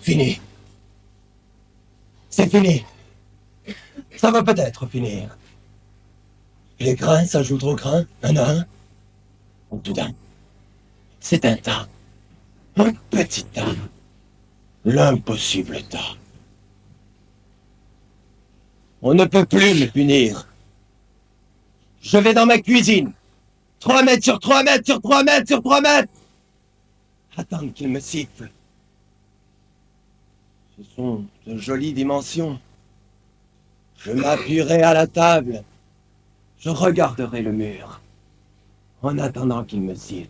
Fini. C'est fini. Ça va peut-être finir. Les grains s'ajoutent aux grains, un à un. Tout d'un. C'est un tas. Un petit tas. L'impossible tas. On ne peut plus me punir. Je vais dans ma cuisine. 3 mètres sur 3 mètres sur 3 mètres sur 3 mètres. Attendre qu'il me siffle. Ce sont de jolies dimensions. Je m'appuierai à la table. Je regarderai le mur. En attendant qu'il me siffle.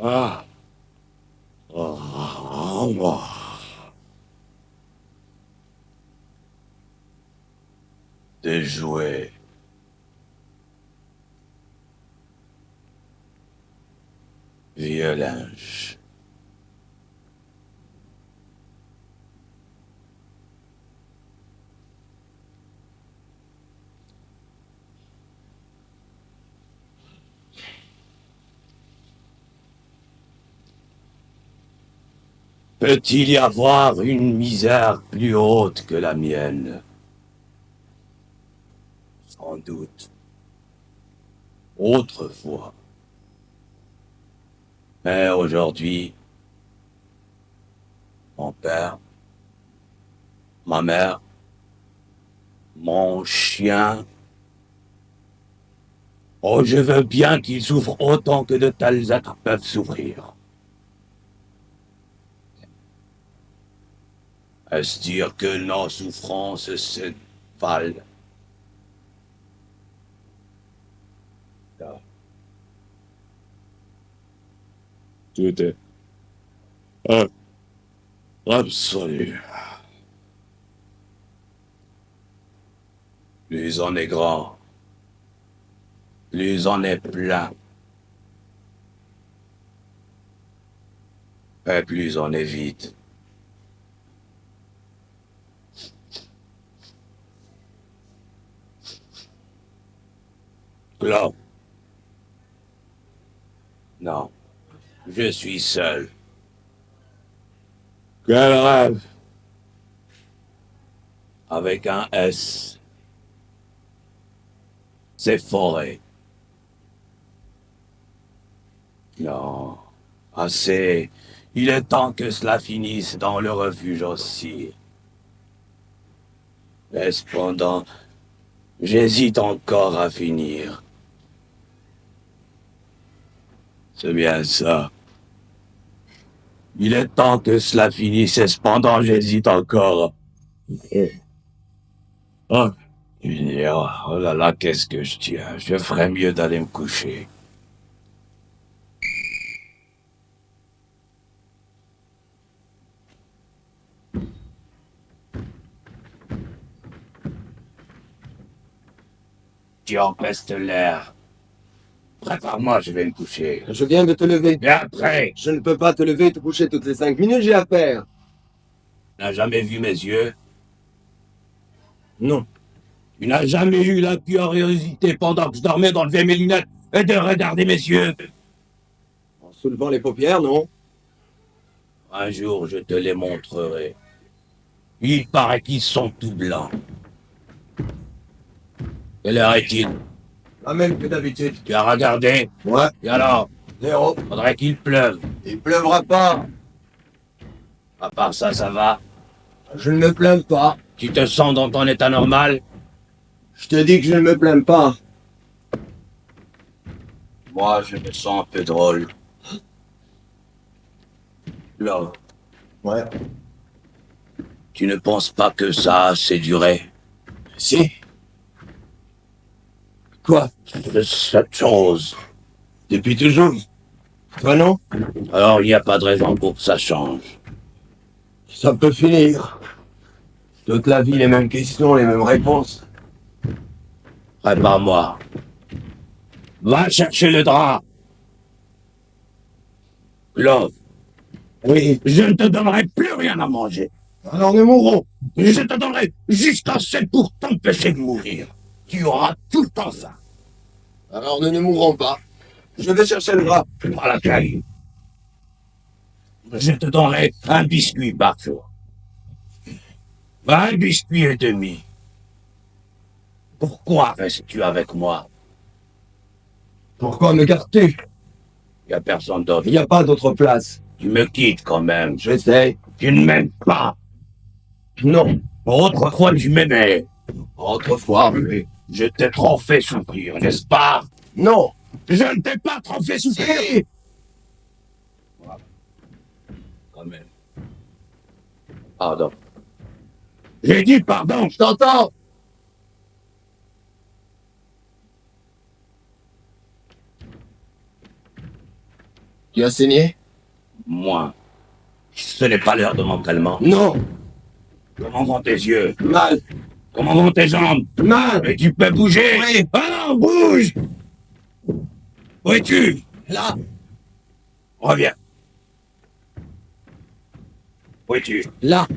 Ah. Des jouets. Vieux linge. Peut-il y avoir une misère plus haute que la mienne? Sans doute. Autrefois. Mais aujourd'hui, mon père, ma mère, mon chien. Oh, je veux bien qu'ils souffrent autant que de tels êtres peuvent souffrir. Est-ce dire que nos souffrances se valent? Tout est absolu. Plus on est grand, Plus on est plein, et plus on est vide. Claude. Non, je suis seul. Quel rêve? Avec un S. C'est forêt. Non, assez. Il est temps que cela finisse dans le refuge aussi. Mais cependant, j'hésite encore à finir. C'est bien ça. Il est temps que cela finisse et cependant j'hésite encore. Oh, oh là là, qu'est-ce que je tiens. Je ferais mieux d'aller me coucher. Tu empestes l'air. Prépare-moi, je vais me coucher. Je viens de te lever. Et après, Je ne peux pas te lever et te coucher toutes les 5 minutes, j'ai affaire. tu n'as jamais vu mes yeux? Non. Tu n'as jamais eu la curiosité pendant que je dormais d'enlever mes lunettes et de regarder mes yeux? En soulevant les paupières, non. Un jour, je te les montrerai. Il paraît qu'ils sont tout blancs. Quelle heure est-il? La même que d'habitude. Tu as regardé? Ouais. Et alors? 0. Faudrait qu'il pleuve. Il pleuvra pas. À part ça, ça va? Je ne me plains pas. Tu te sens dans ton état normal? Je te dis que je ne me plains pas. Moi, je me sens un peu drôle. Là, Ouais. tu ne penses pas que ça a assez duré? Si. Quoi? Cette chose. Depuis toujours. Toi non? Alors, il n'y a pas de raison pour que ça change. Ça peut finir. Toute la vie, les mêmes questions, les mêmes réponses. Prépare-moi. Va chercher le drap. Claude, Oui. je ne te donnerai plus rien à manger. Alors nous mourrons. Je te donnerai juste assez pour t'empêcher de mourir. Tu auras tout le temps ça. Alors nous ne mourrons pas. Je vais chercher le drap. À la caille. Je te donnerai un biscuit par jour. Un biscuit et demi. Pourquoi restes-tu avec moi? Pourquoi me gardes-tu? Il n'y a personne d'autre. Il n'y a pas d'autre place. Tu me quittes quand même. J'essaie. Tu ne m'aimes pas. Non. Autrefois, tu m'aimais. Autrefois, oui. Je t'ai trop fait souffrir, n'est-ce pas? Non. Je ne t'ai pas trop fait souffrir. Si. Quand même. Pardon. J'ai dit pardon. Je t'entends. Tu as saigné? Moi. Ce n'est pas l'heure de m'entraînement. Non. Comment vont tes yeux? Mal. Comment vont tes jambes? Mal. Et tu peux bouger? Oui. Alors, bouge! Où es-tu? Là. Reviens. Où es-tu? Là.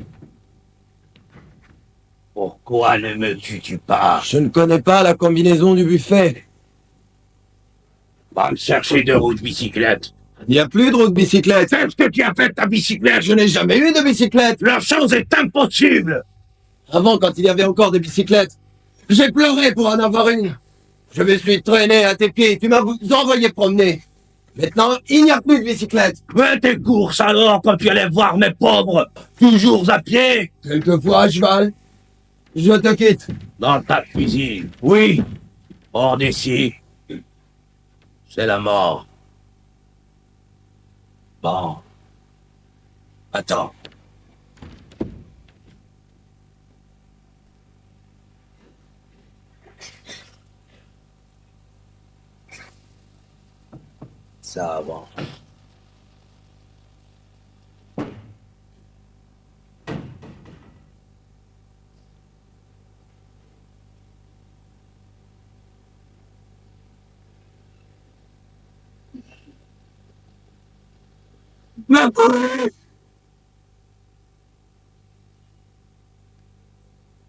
Pourquoi ne me tues-tu pas? Je ne connais pas la combinaison du buffet. Va me chercher 2 roues de bicyclette. Il n'y a plus de roue de bicyclette. C'est ce que tu as fait de ta bicyclette. Je n'ai jamais eu de bicyclette. La chose est impossible. Avant, quand il y avait encore des bicyclettes, j'ai pleuré pour en avoir une. Je me suis traîné à tes pieds. Tu m'as envoyé promener. Maintenant, il n'y a plus de bicyclette. Mais tes courses alors quand tu allais voir mes pauvres? Toujours à pied? Quelquefois à cheval. Je te quitte. Dans ta cuisine. Oui. Hors d'ici. C'est la mort. Bon. Attends. Ça avance. Ma bouée!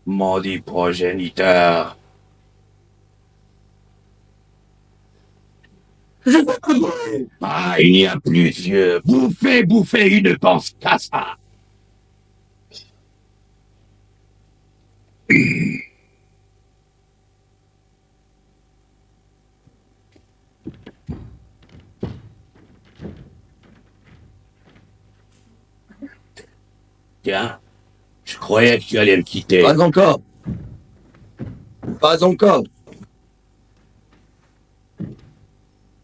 Maudit progéniteur. Je veux ma bouée! Ah, il n'y a plus de vieux. Bouffez, bouffez, il ne pense qu'à ça. Tiens, je croyais que tu allais me quitter. Pas encore. Pas encore.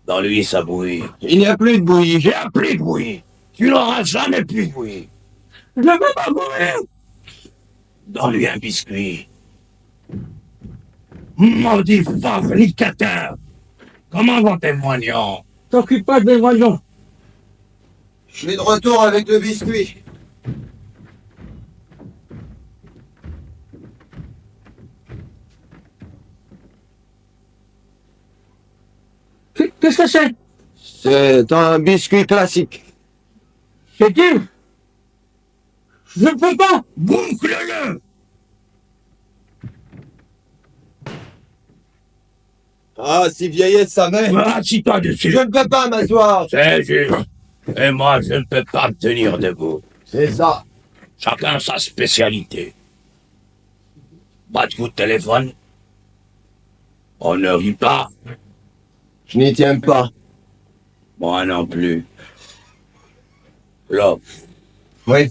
Dans lui, ça bouille. Il n'y a plus de bouillie. J'ai un plus de bouillie. Tu n'auras jamais plus de bouillie. Je veux ma bouillie. Donne-lui un biscuit. Maudit fabricateur. Comment vont tes moignons? T'occupe pas de mes moignons. Je suis de retour avec le biscuit. Qu'est-ce que c'est? C'est un biscuit classique. C'est dur. Je ne peux pas. Boucle-le. Ah, si vieillesse sa mère. Assis-toi dessus. Je ne peux pas m'asseoir. C'est juste. Et moi, je ne peux pas me tenir debout. C'est ça. Chacun sa spécialité. Pas de coup de téléphone. On ne rit pas. Je n'y tiens pas. Moi non plus. Là, Oui.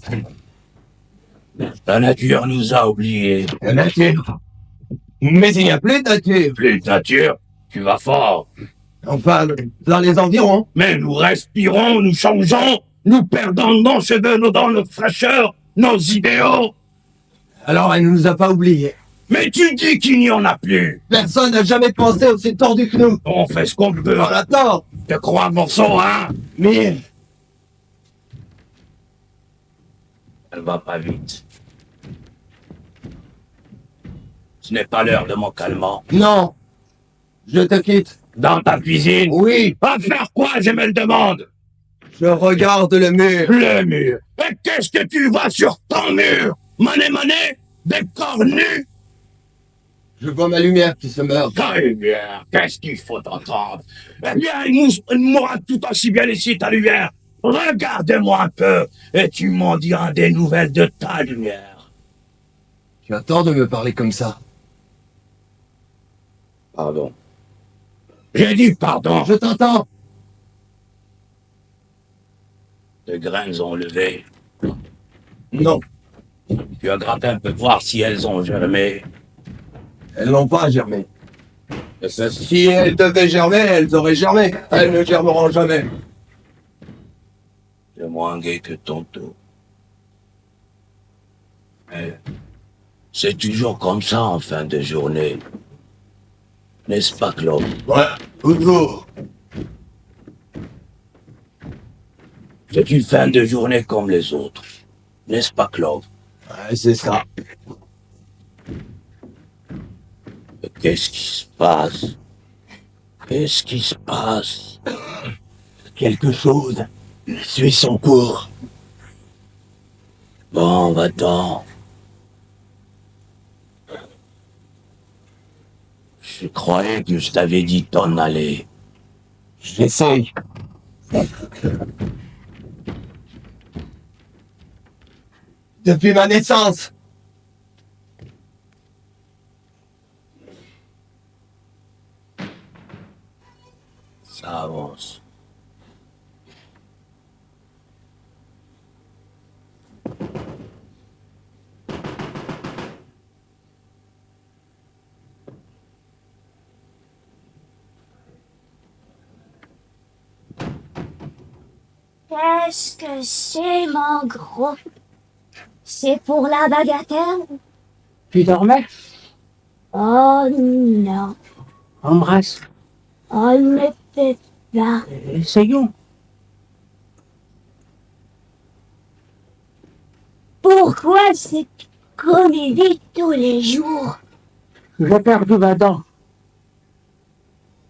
la nature nous a oubliés. La nature. Mais il n'y a plus de nature. Plus de nature, tu vas fort. Enfin, dans les environs. Mais nous respirons, nous changeons, nous perdons nos cheveux, nos dents, notre fraîcheur, nos idéaux. Alors, elle ne nous a pas oubliés. Mais tu dis qu'il n'y en a plus. Personne n'a jamais pensé aussi tordu que nous. On fait ce qu'on peut. On attend. Te crois, morceau, hein? Mais Elle va pas vite. Ce n'est pas l'heure de mon calmant. non. Je te quitte. Dans ta cuisine? Oui. À faire quoi, je me le demande? Je regarde le mur. Le mur. Et qu'est-ce que tu vois sur ton mur? Mané, des corps nus? Je vois ma lumière qui se meurt. Très bien. Qu'est-ce qu'il faut entendre? Eh bien, il mourra tout aussi bien ici, ta lumière. Regarde-moi un peu, et tu m'en diras des nouvelles de ta lumière. Tu as tort de me parler comme ça. Pardon. J'ai dit pardon. Je t'entends. Les graines ont levé. Non. Tu as gratté un peu voir si elles ont germé. Elles n'ont pas germé. Et c'est Si elles devaient germer, elles auraient germé. Elles ne germeront jamais. moins gai que tantôt. Mais c'est toujours comme ça en fin de journée. N'est-ce pas, Claude? Ouais, toujours. C'est une fin de journée comme les autres. N'est-ce pas, Claude? Ouais, c'est ça. Qu'est-ce qui se passe? Qu'est-ce qui se passe? Quelque chose suit son cours. Bon, va-t'en. Je croyais que je t'avais dit de t'en aller. J'essaye. Depuis ma naissance. Ça avance. Qu'est-ce que c'est, mon gros? C'est pour la bagatelle? Tu dormais? Oh non, Embrasse. on ne peut pas. Essayons. Pourquoi c'est comme il vit tous les jours? J'ai perdu ma dent.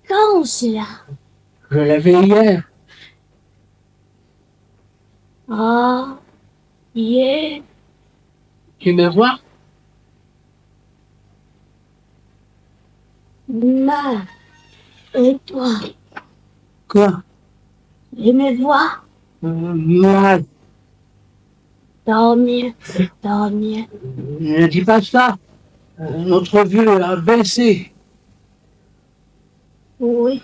Quand cela? Je l'avais hier. Ah, yeah. Tu me vois? Mal. Et toi, Quoi? je me vois Mal. dormir, dormir. Ne dis pas ça. Notre vue a baissé. Oui,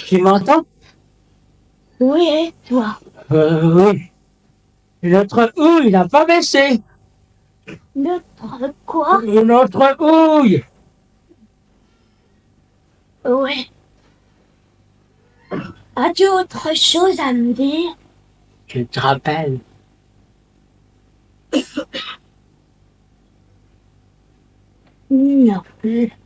Tu m'entends? oui, et toi, Oui. Notre houille n'a pas baissé. notre quoi? Notre houille. Oui. As-tu autre chose à me dire? Tu te rappelles? Non.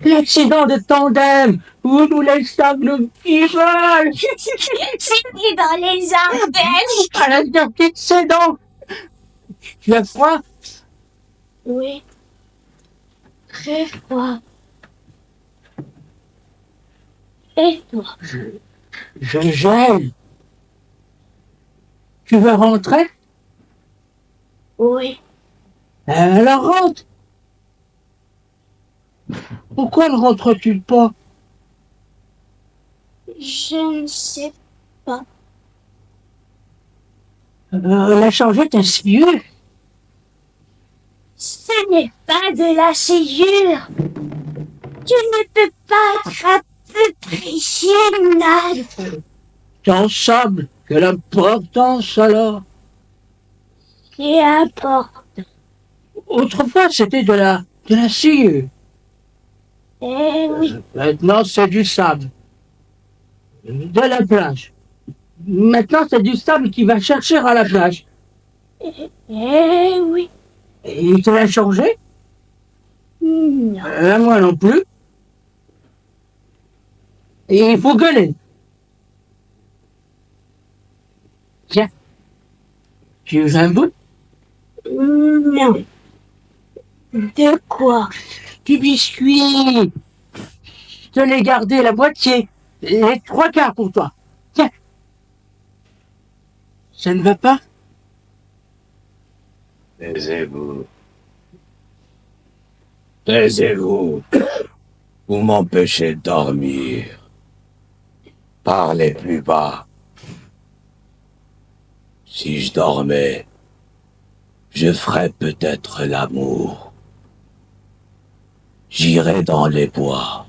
L'accident de tandem où nous laissâmes nos petits vols C'était dans les Ardèches. à la sortie de ses dents. Tu as froid? Oui. Très froid. Et toi? Je gèle. Tu veux rentrer? Oui. Alors rentre. Pourquoi ne rentres-tu pas? Je ne sais pas. La changette est sciure. Ce n'est pas de la césure. Tu ne peux pas attraper tricher, Nad. Ensemble, quelle importance alors? Et importe. Autrefois, c'était de la sciure. Eh oui. Maintenant, c'est du sable. De la plage. Maintenant, c'est du sable qui va chercher à la plage. Eh oui. Et il te l'a changé? Non. Moi non plus. Et il faut gueuler. Tiens. Tu veux un bout? Non. De quoi? Du biscuit. Je te l'ai gardé la moitié. Les trois quarts pour toi. Tiens. Ça ne va pas? Taisez-vous. Taisez-vous. Vous m'empêchez de dormir. Parlez plus bas. Si je dormais, je ferais peut-être l'amour. J'irais dans les bois.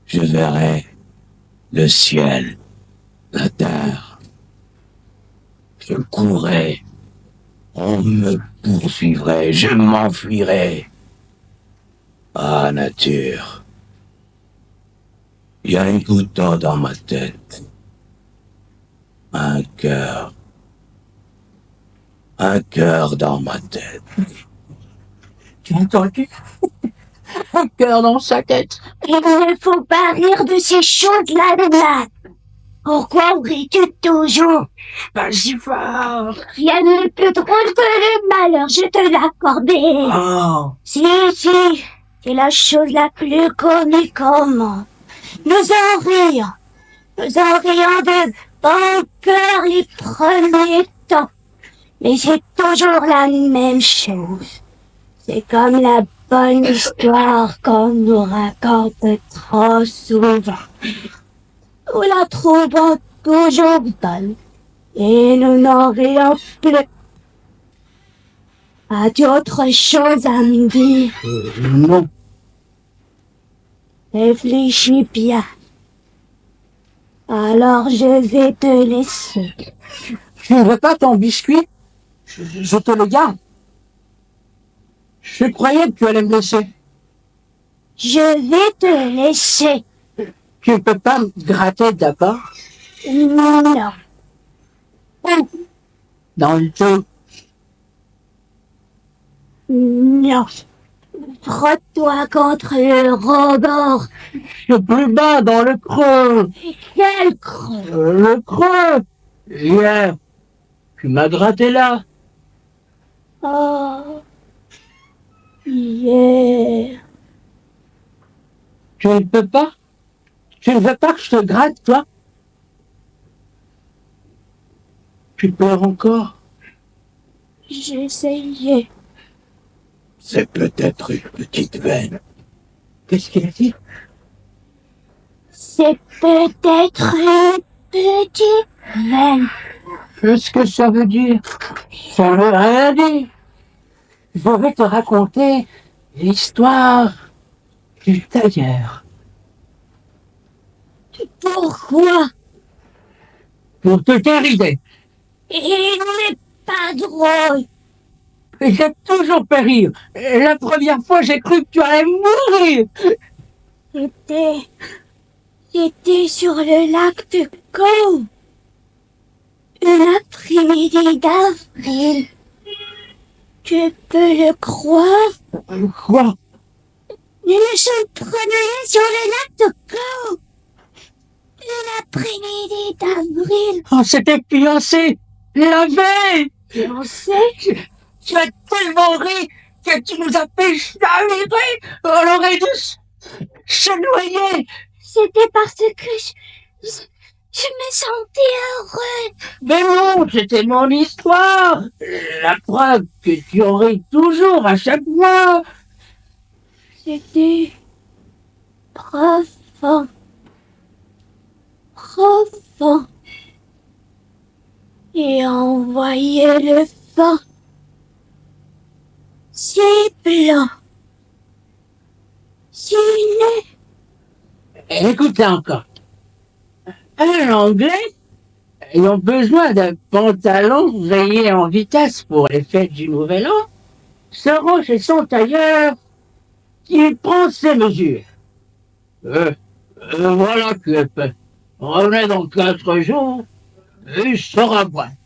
Je verrais le ciel, la terre. Je courrais. On me poursuivrait, je m'enfuirais. Ah, nature. Il y a une goutte d'eau dans ma tête. Un cœur. Un cœur dans ma tête. Tu as entendu? Un cœur dans sa tête. Il ne faut pas rire de ces choses-là, Nad. Pourquoi ris-tu toujours? Pas si fort. Rien n'est plus drôle que le malheur, je te l'accordais. Oh. Si, c'est la chose la plus comique au monde. Nous en rions. Nous en rions de bon cœur les premiers temps. Mais c'est toujours la même chose. C'est comme la bonne histoire qu'on nous raconte trop souvent. Nous la trouvons toujours bonne. Et nous n'en rions plus. As-tu autre chose à me dire? Non. Réfléchis bien. Alors je vais te laisser. Tu ne veux pas ton biscuit? Je te le garde. Je croyais que tu allais me laisser. Je vais te laisser. Tu ne peux pas me gratter d'abord Non. dans le dos. Non. Frotte-toi contre le rebord. Le plus bas dans le creux. Quel creux. Le creux. Hier, tu m'as gratté là. Oh. Hier. Tu ne peux pas? Tu ne veux pas que je te gratte, toi? Tu pleures encore? J'ai essayé. C'est peut-être une petite veine. Qu'est-ce qu'il a dit? C'est peut-être une petite veine. Qu'est-ce que ça veut dire? Ça veut rien dire. Je vais te raconter l'histoire du tailleur. Pourquoi? Pour te dérider. Il n'est pas drôle. Et j'ai toujours fait rire. Et la première fois, j'ai cru que tu allais mourir. J'étais sur le lac de Caux. Un après-midi d'avril. Tu peux le croire? Quoi? Nous nous sommes promenés sur le lac de Caux. Un après-midi d'avril. On s'était fiancés la veille. On sait. Tu as tellement ri que tu nous as fait chavirer. On aurait dû se noyer. C'était parce que je me sentais heureux. Mais non, c'était mon histoire. La preuve que tu aurais toujours à chaque fois. C'était profond. Profond. Et on voyait le vent. Si blanc. Si laid. Écoute là encore. Un Anglais ayant besoin d'un pantalon rayé en vitesse pour les fêtes du Nouvel An se rend chez son tailleur qui prend ses mesures. Voilà que le fait. Revenez dans 4 jours et il sera prêt.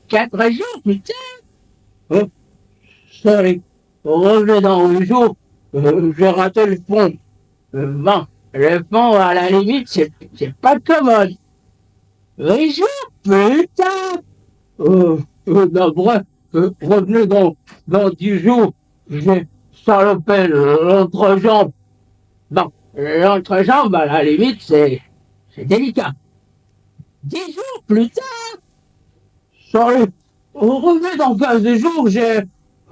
4 jours, putain. Sorry. Revenez dans 8 jours. J'ai raté le pont. Bon, le pont, à la limite, c'est pas commode. 8 jours plus tard. D'après, revenez dans 10 jours. J'ai salopé l'entrejambe. Bon, l'entrejambe, à la limite, c'est délicat. 10 jours plus tard. Sorry. Revenez dans 15 jours, j'ai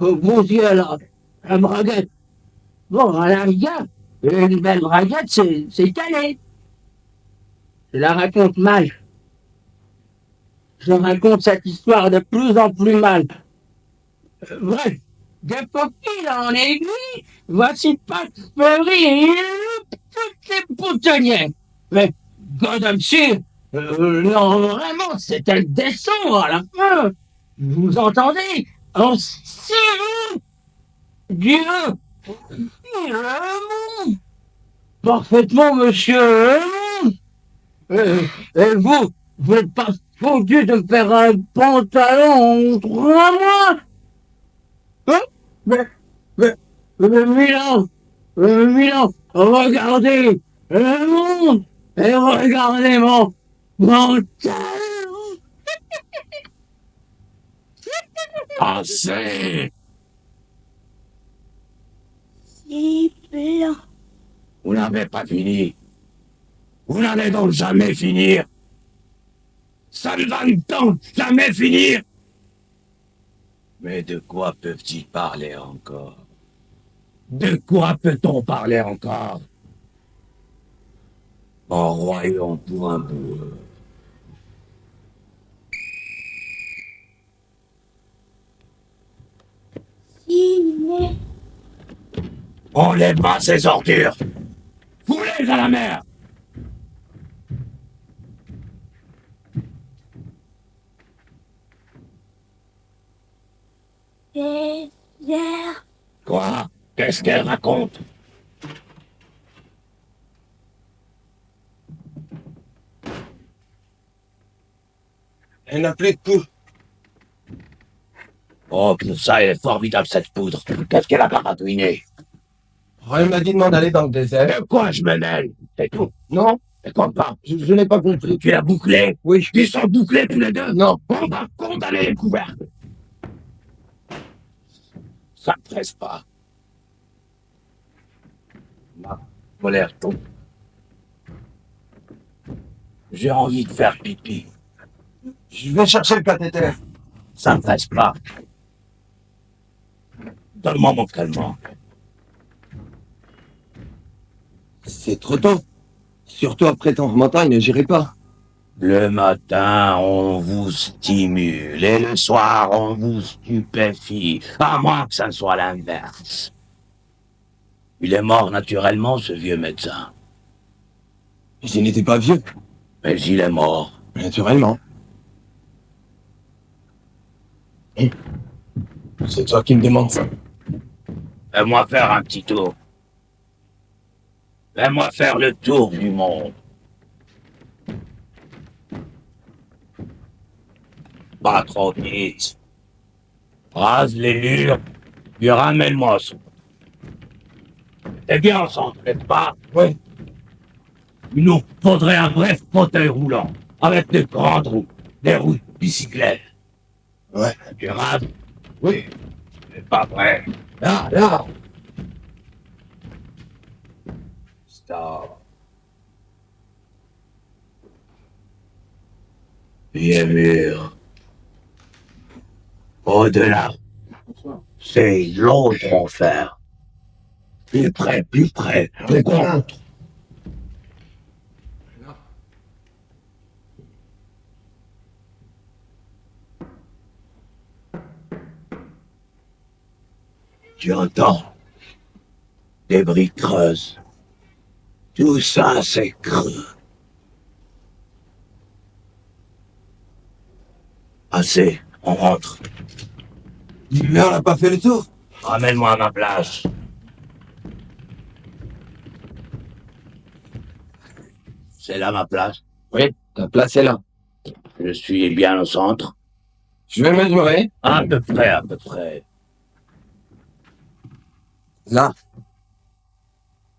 bousillé la braguette. Bon, à la rigueur, une belle braguette, c'est calé. Je la raconte mal. Je raconte cette histoire de plus en plus mal. Bref, de coquille en aiguille, voici Pâques Fleury et toutes les boutonnières. Mais, Godam sûr, non, vraiment, c'est un descend à la fin. Vous entendez? En Syrie, Dieu, le monde. Parfaitement, monsieur, le monde. Et vous n'êtes pas foutu de me faire un pantalon en 3 mois? Hein? Mais Milan, regardez le monde et regardez mon pantalon. Assez! Si blanc. Vous n'avez pas fini. Vous n'allez donc jamais finir. Ça ne va donc jamais finir. Mais de quoi peuvent-ils parler encore? De quoi peut-on parler encore? En royaume pour un bout. Si laid. Enlève-moi ces ordures. Foulez à la mer. Des airs. Quoi? Qu'est-ce qu'elle raconte? Elle n'a plus de pouls. Oh, pour ça, elle est formidable, cette poudre. Qu'est-ce qu'elle a garatouiné? Elle m'a dit de m'en aller dans le désert. De quoi je me mêle? C'est tout. Non, Et comme pas. je n'ai pas compris. Tu l'as bouclé? Oui. Ils sont bouclés tous les deux? Non. On va condamner les couvercles. Ça ne presse pas. Ma colère tombe. J'ai envie de faire pipi. Je vais chercher le cathéter. Ça ne reste pas. Donne-moi mon calmant. C'est trop tôt. Surtout après ton montagne, j'irai pas. Le matin, on vous stimule, et le soir, on vous stupéfie, à moins que ça ne soit l'inverse. Il est mort naturellement, ce vieux médecin. Je n'étais pas vieux, Mais il est mort. naturellement. C'est toi qui me demandes ça. Fais-moi faire un petit tour. Fais-moi faire le tour du monde. Pas trop vite. Rase les murs, puis ramène-moi son. T'es bien ensemble, n'est-ce pas? Oui. Il nous faudrait un vrai fauteuil roulant, avec des grandes roues, des roues de bicyclette. Ouais. Tu rases? Oui. C'est pas vrai. Là. Stop. Bien mûr. Au-delà, c'est l'autre enfer. Plus près, plus contre. Tu entends? Des briques creuses. Tout ça, c'est creux. Assez, on rentre. Mais on n'a pas fait le tour. Ramène-moi à ma place. C'est là ma place. Oui, ta place est là. Je suis bien au centre. Je vais mesurer. À peu près, à peu près. Là,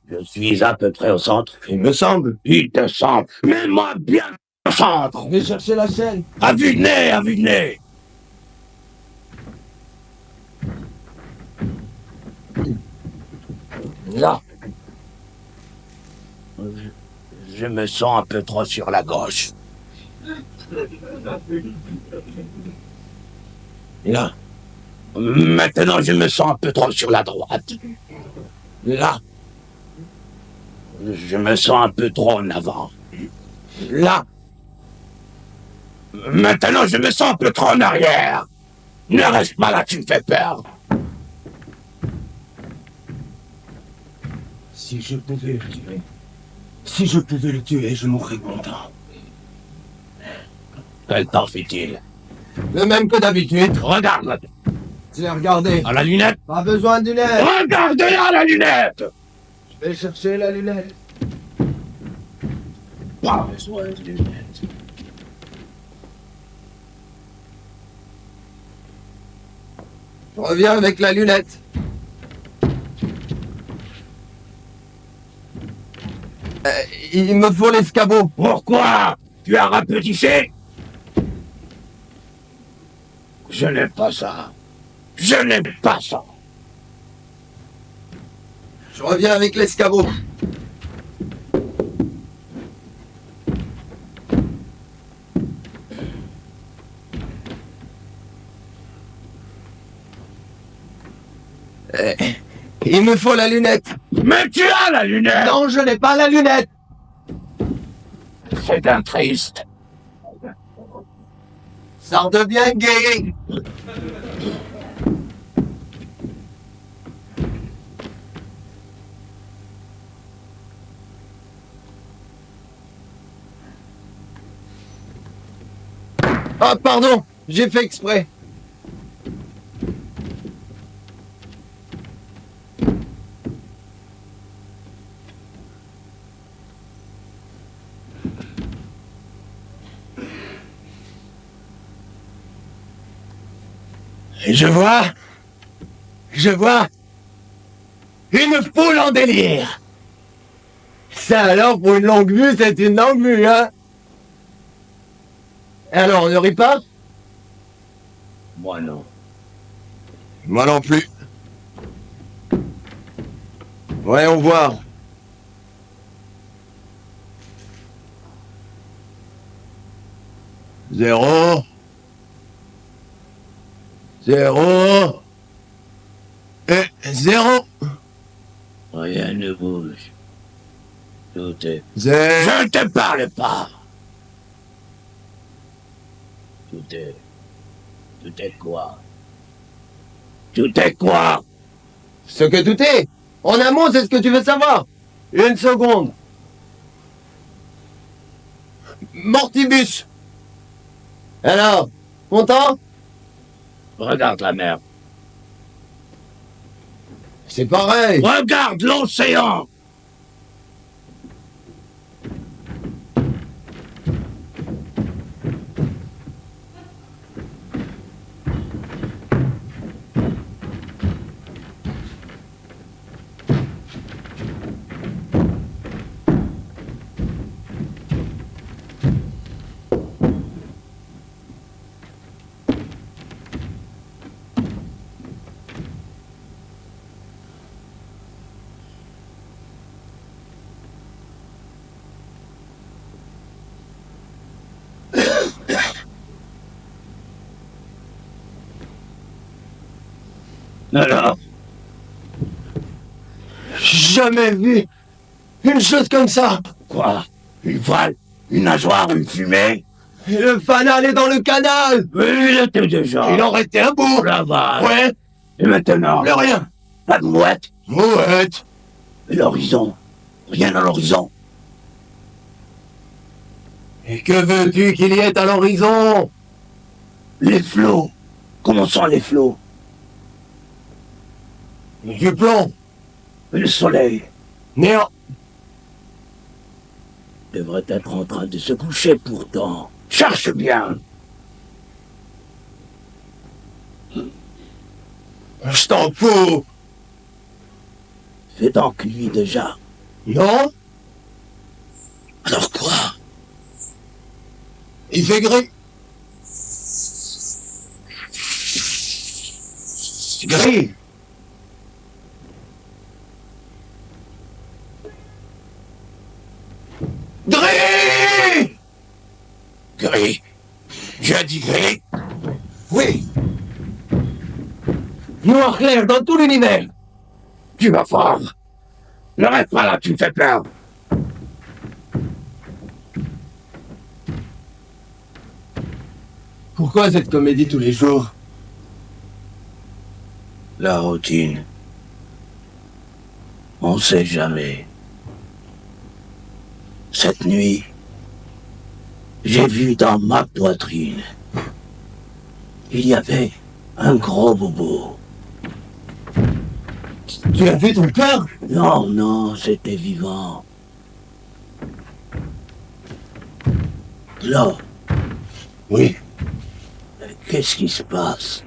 Je suis à peu près au centre. il me semble. Il te semble. Mets-moi bien au centre. Je vais chercher la chaîne. À vue de nez, à vue de nez. Là. Je me sens un peu trop sur la gauche. Là. Maintenant, je me sens un peu trop sur la droite. Là. Je me sens un peu trop en avant. Là. Maintenant, je me sens un peu trop en arrière. Ne reste pas là, tu me fais peur. Si je pouvais le tuer. Si je pouvais le tuer, je mourrais content. Quel temps fait-il? Le même que d'habitude. Regarde Je l'ai regardé. à la lunette. Pas besoin d'une lunette. Regarde-la à la lunette. Je vais chercher la lunette. Pas besoin de lunettes. Je reviens avec la lunette. Il me faut l'escabeau. Pourquoi? Tu as rapetissé? Je n'aime pas ça. Je n'aime pas ça. Je reviens avec l'escabeau. Il me faut la lunette. Mais tu as la lunette. Non, je n'ai pas la lunette. C'est un triste. Ça redevient gay. Ah, pardon, j'ai fait exprès. Et je vois une foule en délire. Ça alors, pour une longue vue, c'est une longue vue, hein? Alors, on ne rit pas? Moi non. Moi non plus. Voyons voir. 0. 0. Et 0. Rien ne bouge. Tout est... 0. Je ne te parle pas. Tout est... Tout est quoi? Tout est quoi? Ce que tout est. En un mot, c'est ce que tu veux savoir. Une seconde. Mortibus. Alors, content? Regarde la mer. C'est pareil. Regarde l'océan. Alors, Jamais vu une chose comme ça. quoi? Une voile? Une nageoire? Une fumée? Et le fanal est dans le canal. Oui, il était déjà. Il en restait un bout. La vache. Ouais, Et maintenant? plus rien. Pas de mouette? Mouette. Et l'horizon? Rien à l'horizon? Et que veux-tu qu'il y ait à l'horizon? Les flots? Comment sont les flots? Du plomb. Et le soleil Néant. devrait être en train de se coucher pourtant. Cherche bien. Je t'en fous. Fait donc lui déjà. Non? Alors quoi? Il fait gris. Gris. Gris! Gris. J'ai dit gris. Oui. Noir clair dans tout l'univers. Tu vas fort. Ne reste pas là, tu me fais peur. Pourquoi cette comédie tous les jours? La routine. On sait jamais. Cette nuit, j'ai vu dans ma poitrine, il y avait un gros bobo. Tu as vu ton cœur? Non, non, c'était vivant. Là, Oui. qu'est-ce qui se passe?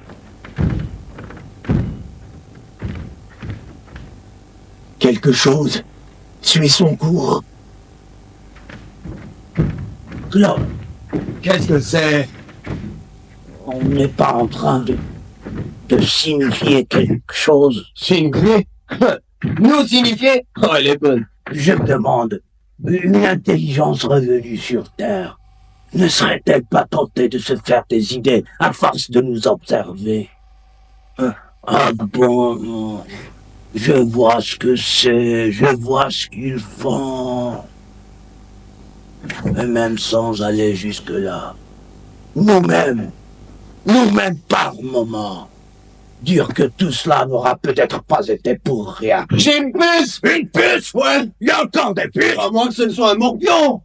Quelque chose suit son cours. Là, Qu'est-ce que c'est? on n'est pas en train de signifier quelque chose. Signifier? Nous signifier? Oh, elle est bonne. Je me demande, une intelligence revenue sur Terre ne serait-elle pas tentée de se faire des idées à force de nous observer? Ah bon, je vois ce que c'est, je vois ce qu'ils font. Et même sans aller jusque-là, nous-mêmes par moments, dire que tout cela n'aura peut-être pas été pour rien. J'ai une puce! Une puce? Ouais! Il y a encore des puces! À moins que ce ne soit un morpion!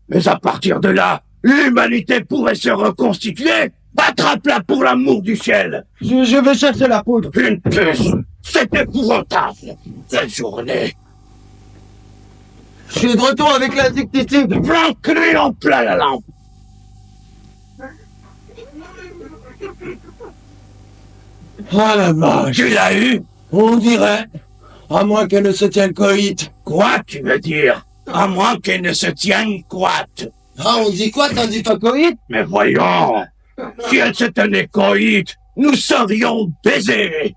Mais à partir de là, l'humanité pourrait se reconstituer. Attrape-la pour l'amour du ciel. Je vais chercher la poudre. Une puce, c'est épouvantable. Cette journée, Je suis de retour avec l'insecticide. blanc en plein la lampe. Ah la vache! Tu l'as eu? On dirait. À moins qu'elle ne se tienne coïte. Quoi, tu veux dire? À moins qu'elle ne se tienne coite. Ah, on dit quoi? T'en dis pas coïte? Mais voyons, si elle se tenait coïte, nous serions baisés.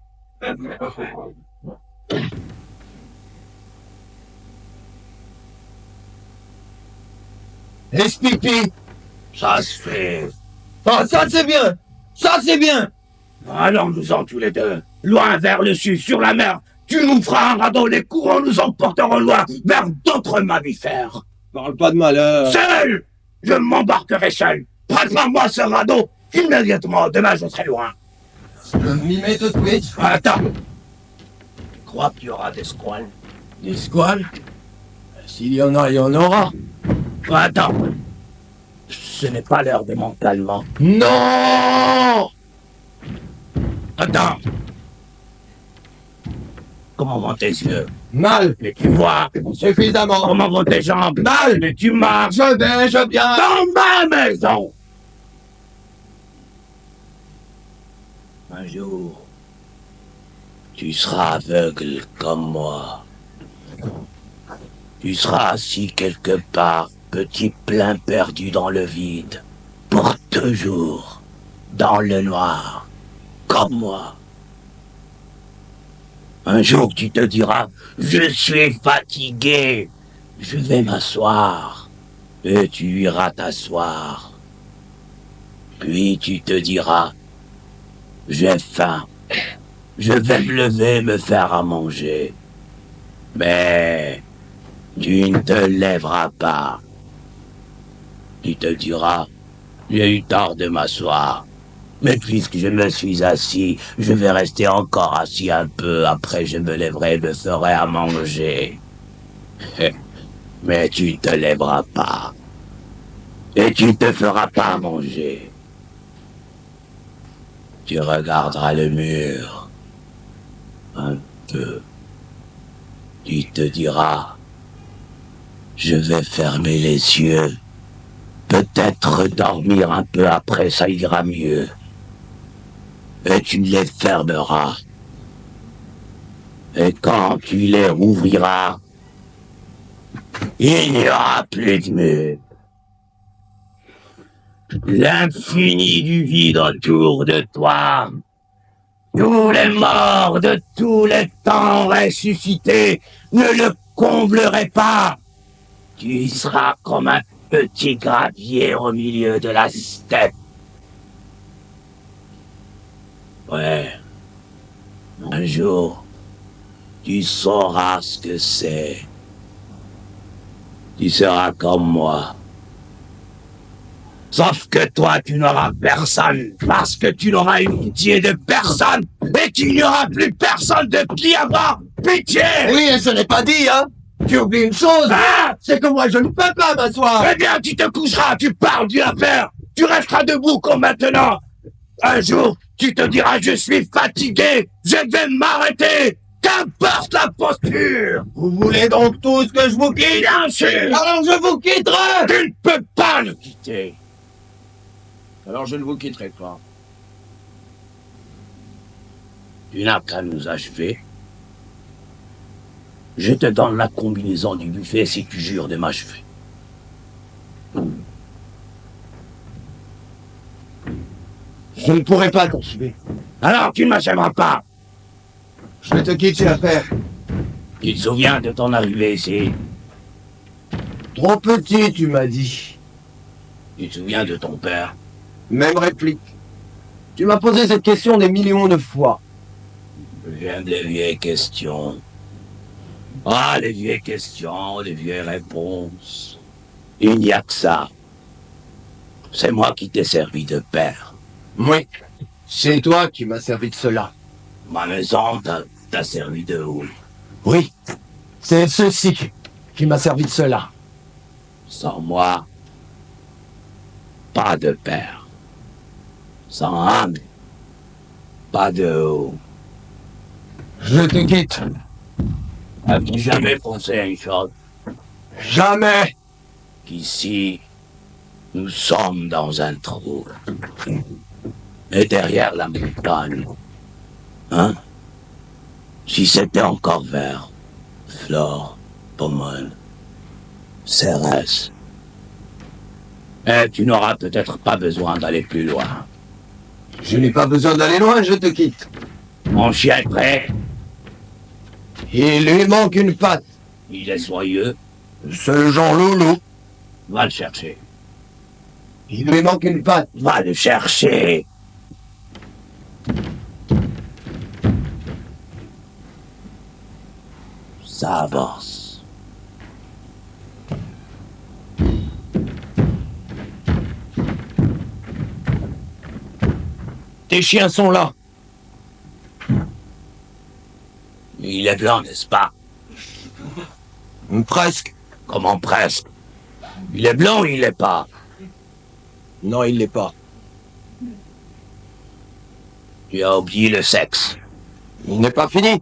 Explique. Ça se fait. Ah, ça c'est bien! Ça c'est bien! Allons-nous-en tous les deux, loin vers le sud, sur la mer. Tu nous feras un radeau, les courants nous emporteront loin, vers d'autres mammifères. Parle pas de malheur. Seul! Je m'embarquerai seul. Prépare-moi ce radeau, immédiatement, demain je serai loin. Je m'y mets tout de suite. Attends. Tu crois qu'il y aura des squales? Des squales? S'il y en a, il y en aura. Attends. Ce n'est pas l'heure de mon calmant. Non! Attends. Comment vont tes yeux? Mal! Mais tu vois. Suffisamment! Comment vont tes jambes? Mal! Mais tu marches Je vais, je viens! dans ma maison. Un jour, tu seras aveugle comme moi. Tu seras assis quelque part, petit plein perdu dans le vide, pour toujours, dans le noir, comme moi. Un jour, tu te diras, je suis fatigué, je vais m'asseoir, et tu iras t'asseoir. Puis tu te diras, j'ai faim, je vais me lever me faire à manger. Mais tu ne te lèveras pas. Tu te diras, j'ai eu tort de m'asseoir. Mais puisque je me suis assis, je vais rester encore assis un peu. Après, je me lèverai et me ferai à manger. Mais tu ne te lèveras pas. Et tu ne te feras pas à manger. Tu regarderas le mur. Un peu. Tu te diras, je vais fermer les yeux. Peut-être dormir un peu après, ça ira mieux. Et tu les fermeras. Et quand tu les rouvriras, il n'y aura plus de mur. L'infini du vide autour de toi. Tous les morts de tous les temps ressuscités ne le combleraient pas. Tu seras comme un petit gravier au milieu de la steppe. Ouais. Un jour, tu sauras ce que c'est. Tu seras comme moi. Sauf que toi, tu n'auras personne, parce que tu n'auras eu pitié de personne, et qu'il n'y aura plus personne de qui avoir pitié. Oui, et ce n'est pas dit, hein? Tu oublies une chose! Ah! C'est que moi, je ne peux pas m'asseoir! Eh bien, tu te coucheras, tu parles d'une affaire, tu resteras debout comme maintenant. Un jour, tu te diras, je suis fatigué, je vais m'arrêter, qu'importe la posture. Vous voulez donc tous que je vous quitte? Bien sûr, Alors je vous quitterai! tu ne peux pas le quitter. Alors je ne vous quitterai pas. Tu n'as qu'à nous achever. Je te donne la combinaison du buffet si tu jures de m'achever. Je ne pourrai pas t'achever. Alors tu ne m'achèveras pas. Je te quitte, j'ai affaire. Tu te souviens de ton arrivée ici? Trop petit, tu m'as dit. Tu te souviens de ton père? Même réplique. Tu m'as posé cette question des millions de fois. J'aime les vieilles questions. Ah, les vieilles questions, les vieilles réponses. Il n'y a que ça. C'est moi qui t'ai servi de père. Oui. C'est toi qui m'as servi de cela. Ma maison t'a servi de où? Oui. C'est ceci qui m'a servi de cela. Sans moi, pas de père. Sans âme, pas de haut. Je te quitte. As-tu jamais pensé à une chose? Jamais. Qu'ici, nous sommes dans un trou. Et derrière la montagne, hein? Si c'était encore vert, flore, pommone, cérès. Et tu n'auras peut-être pas besoin d'aller plus loin. Je n'ai pas besoin d'aller loin, je te quitte. Mon chien est prêt, Il lui manque une patte. il est soyeux, Ce Jean Loulou. va le chercher. Il lui manque une patte. Va le chercher. Ça avance. Tes chiens sont là. Il est blanc, n'est-ce pas? Presque. Comment presque? Il est blanc ou il l'est pas? Non, il l'est pas. Tu as oublié le sexe. Il n'est pas fini.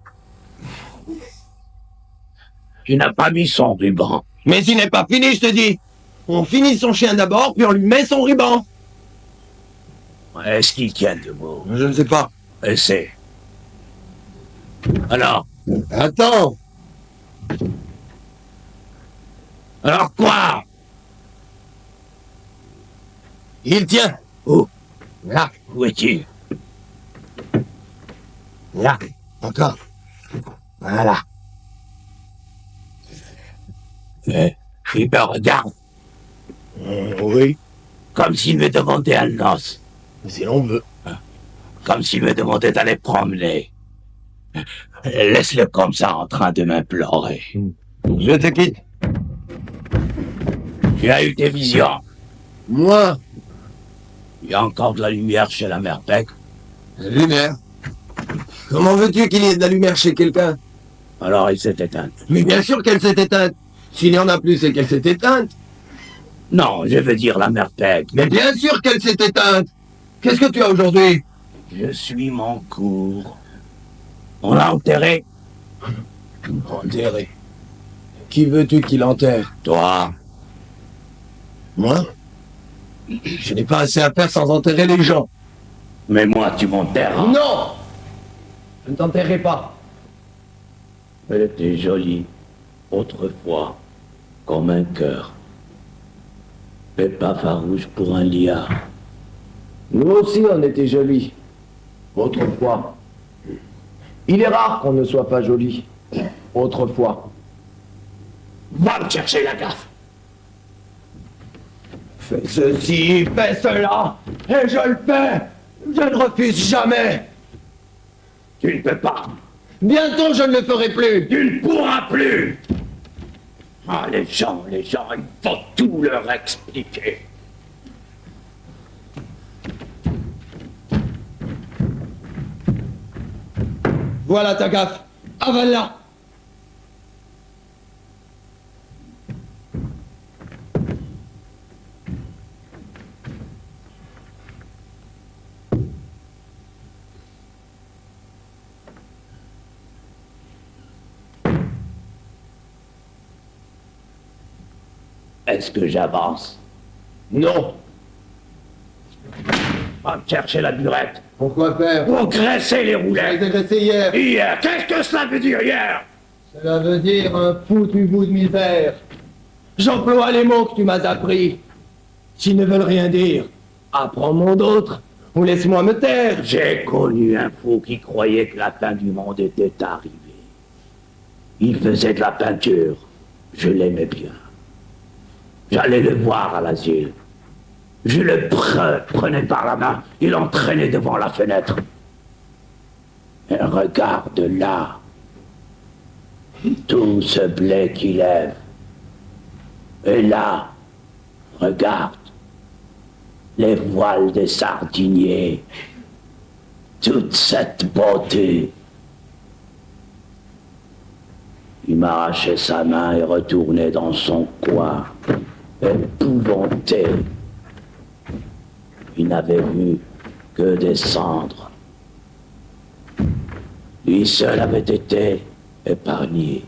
Tu n'as pas mis son ruban. Mais il n'est pas fini, je te dis. On finit son chien d'abord, puis on lui met son ruban. Est-ce qu'il tient debout? Je ne sais pas. Essaie. Alors? Attends. Alors quoi? Il tient. Où? Là, Où est-il? là, encore. Voilà. Il me regarde. Oui, Comme s'il me demandait un os. si l'on veut. Comme s'il me demandait d'aller promener. Laisse-le comme ça en train de m'implorer. Je te quitte. Tu as eu tes visions. Moi, Il y a encore de la lumière chez la mère Beck. la lumière. Comment veux-tu qu'il y ait de la lumière chez quelqu'un? Alors il s'est éteint. Mais bien sûr qu'elle s'est éteinte. S'il y en a plus, c'est qu'elle s'est éteinte. Non, je veux dire la mère Beck. Mais bien sûr qu'elle s'est éteinte. Qu'est-ce que tu as aujourd'hui? Je suis mon cours. On l'a enterré. Enterré. Qui veux-tu qu'il enterre? Toi. Moi? Je n'ai pas assez à faire sans enterrer les gens. Mais moi, tu m'enterres. Non! Je ne t'enterrerai pas. Elle était jolie, autrefois, comme un cœur. Mais pas farouche pour un liard. Nous aussi, on était jolis. Autrefois. Il est rare qu'on ne soit pas joli. Autrefois. Va me chercher la gaffe. Fais ceci, fais cela, et je le fais. Je ne refuse jamais. Tu ne peux pas. Bientôt, je ne le ferai plus. Tu ne pourras plus. Ah, les gens, il faut tout leur expliquer. Voilà ta gaffe. Avale-la. Est-ce que j'avance? Non. Va me chercher la burette. Pourquoi faire? Pour graisser les J'ai roulettes. dégraissé hier. Hier, qu'est-ce que cela veut dire hier? Cela veut dire un foutu bout de misère. J'emploie les mots que tu m'as appris. S'ils ne veulent rien dire, apprends-moi d'autres ou laisse-moi me taire. J'ai connu un fou qui croyait que la fin du monde était arrivée. Il faisait de la peinture. Je l'aimais bien. J'allais le voir à l'asile. Je le prenais par la main et l'entraînais devant la fenêtre. Et regarde là. Tout ce blé qui lève. Et là, regarde. Les voiles des sardiniers. Toute cette beauté. Il m'arrachait sa main et retournait dans son coin, épouvanté. Il n'avait vu que des cendres. Lui seul avait été épargné,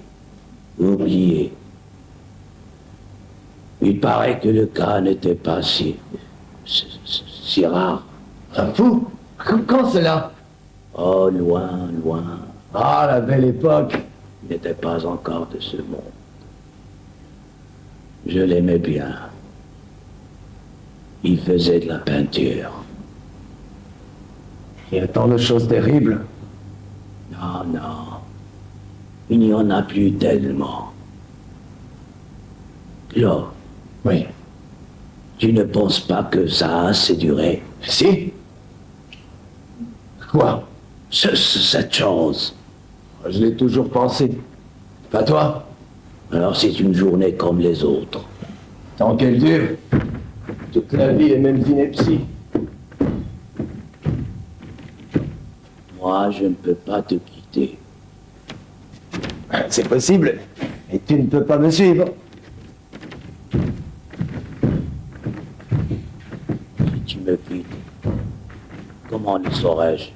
oublié. Il paraît que le cas n'était pas si rare. Un fou? Quand cela? Oh, loin, loin. Ah, la belle époque. Il n'était pas encore de ce monde. Je l'aimais bien. Il faisait de la peinture. Il y a tant de choses terribles. Non, non. Il n'y en a plus tellement. Là, Oui. Tu ne penses pas que ça a assez duré? Si. Quoi? Cette chose. Je l'ai toujours pensé. Pas toi? Alors c'est une journée comme les autres. Tant qu'elle dure. Toute la vie est même ineptie. Moi, je ne peux pas te quitter. C'est possible. Et tu ne peux pas me suivre. Si tu me quittes, comment le saurais-je?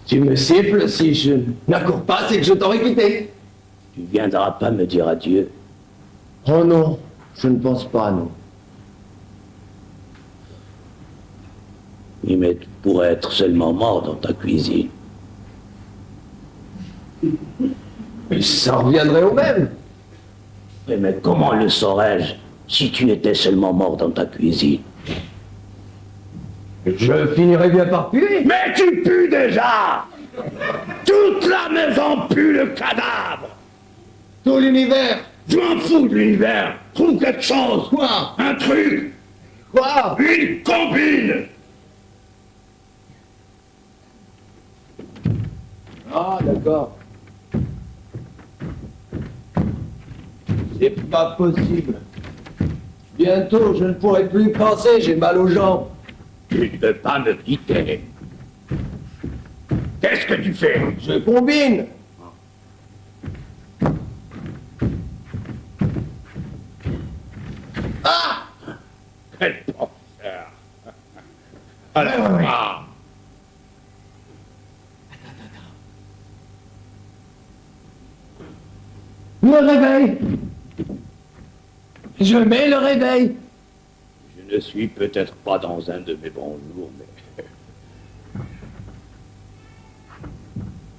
Tu me siffles si je n'accours pas, c'est que je t'aurais quitté. Tu viendras pas me dire adieu. Oh non, je ne pense pas, non. Oui, mais tu pourrais être seulement mort dans ta cuisine. Mais ça reviendrait au même. Oui, mais comment le saurais-je si tu étais seulement mort dans ta cuisine? Je finirais bien par puer. Mais tu pues déjà! Toute la maison pue le cadavre! Tout l'univers. Je m'en fous de l'univers! Trouve quelque chose! Quoi? Un truc! Quoi? Une combine! Ah, d'accord. C'est pas possible. Bientôt, je ne pourrai plus penser, j'ai mal aux jambes. Tu ne peux pas me quitter. Qu'est-ce que tu fais? Je combine. Ah! Quel penseur! Alors, Le réveil. Je mets le réveil. je ne suis peut-être pas dans un de mes bons jours, mais...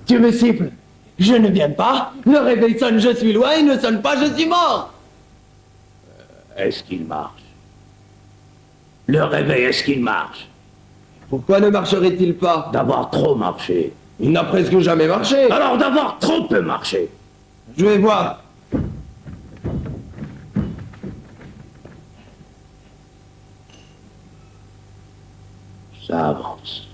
Tu me siffles. Je ne viens pas. Le réveil sonne, je suis loin. Il ne sonne pas, je suis mort. Est-ce qu'il marche? Le réveil, est-ce qu'il marche? Pourquoi ne marcherait-il pas? D'avoir trop marché. Il n'a presque jamais marché. Alors d'avoir trop peu marché. Je vais voir. Ça avance.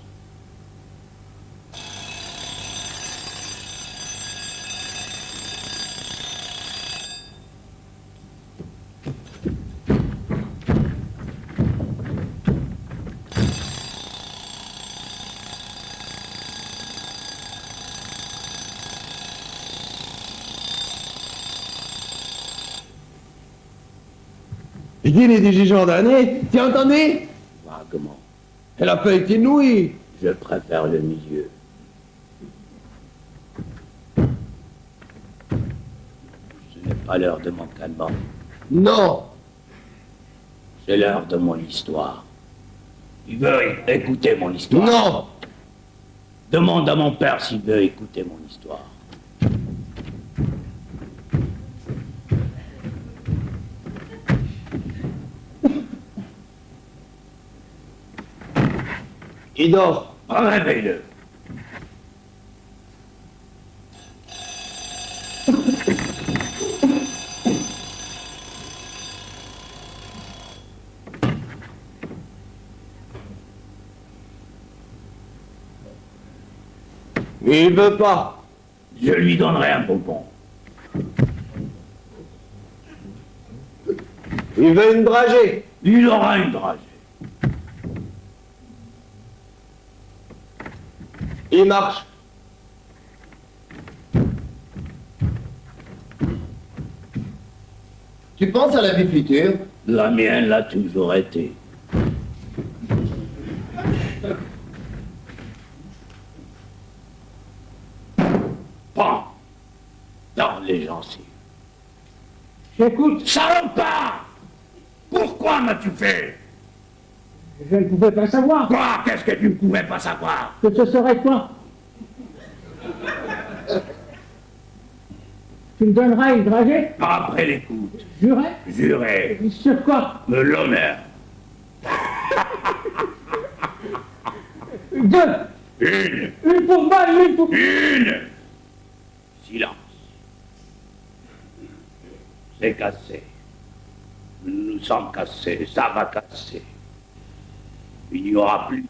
Il est du Jourdain, tu as entendu? Vaguement. Elle a pas été inouïe. Je préfère le milieu. Ce n'est pas l'heure de mon calmant. Non. C'est l'heure de mon histoire. Tu veux écouter mon histoire? Non. Demande à mon père s'il veut écouter mon histoire. Il dort. Réveille-le. Il veut pas. Je lui donnerai un bonbon. Il veut une dragée. Il aura une dragée. Il marche. Tu penses à la vie future? La mienne l'a toujours été. Pan dans les gencives. J'écoute, Salopard! Pourquoi m'as-tu fait? je ne pouvais pas savoir Quoi? Qu'est-ce que tu ne pouvais pas savoir? que ce serait toi. Tu me donneras une dragée, Après l'écoute, juré? juré, Sur quoi? me l'honneur. Deux. Une pour moi, une pour... Une! Silence. C'est cassé. Nous sommes cassés, ça va casser. Il n'y aura plus.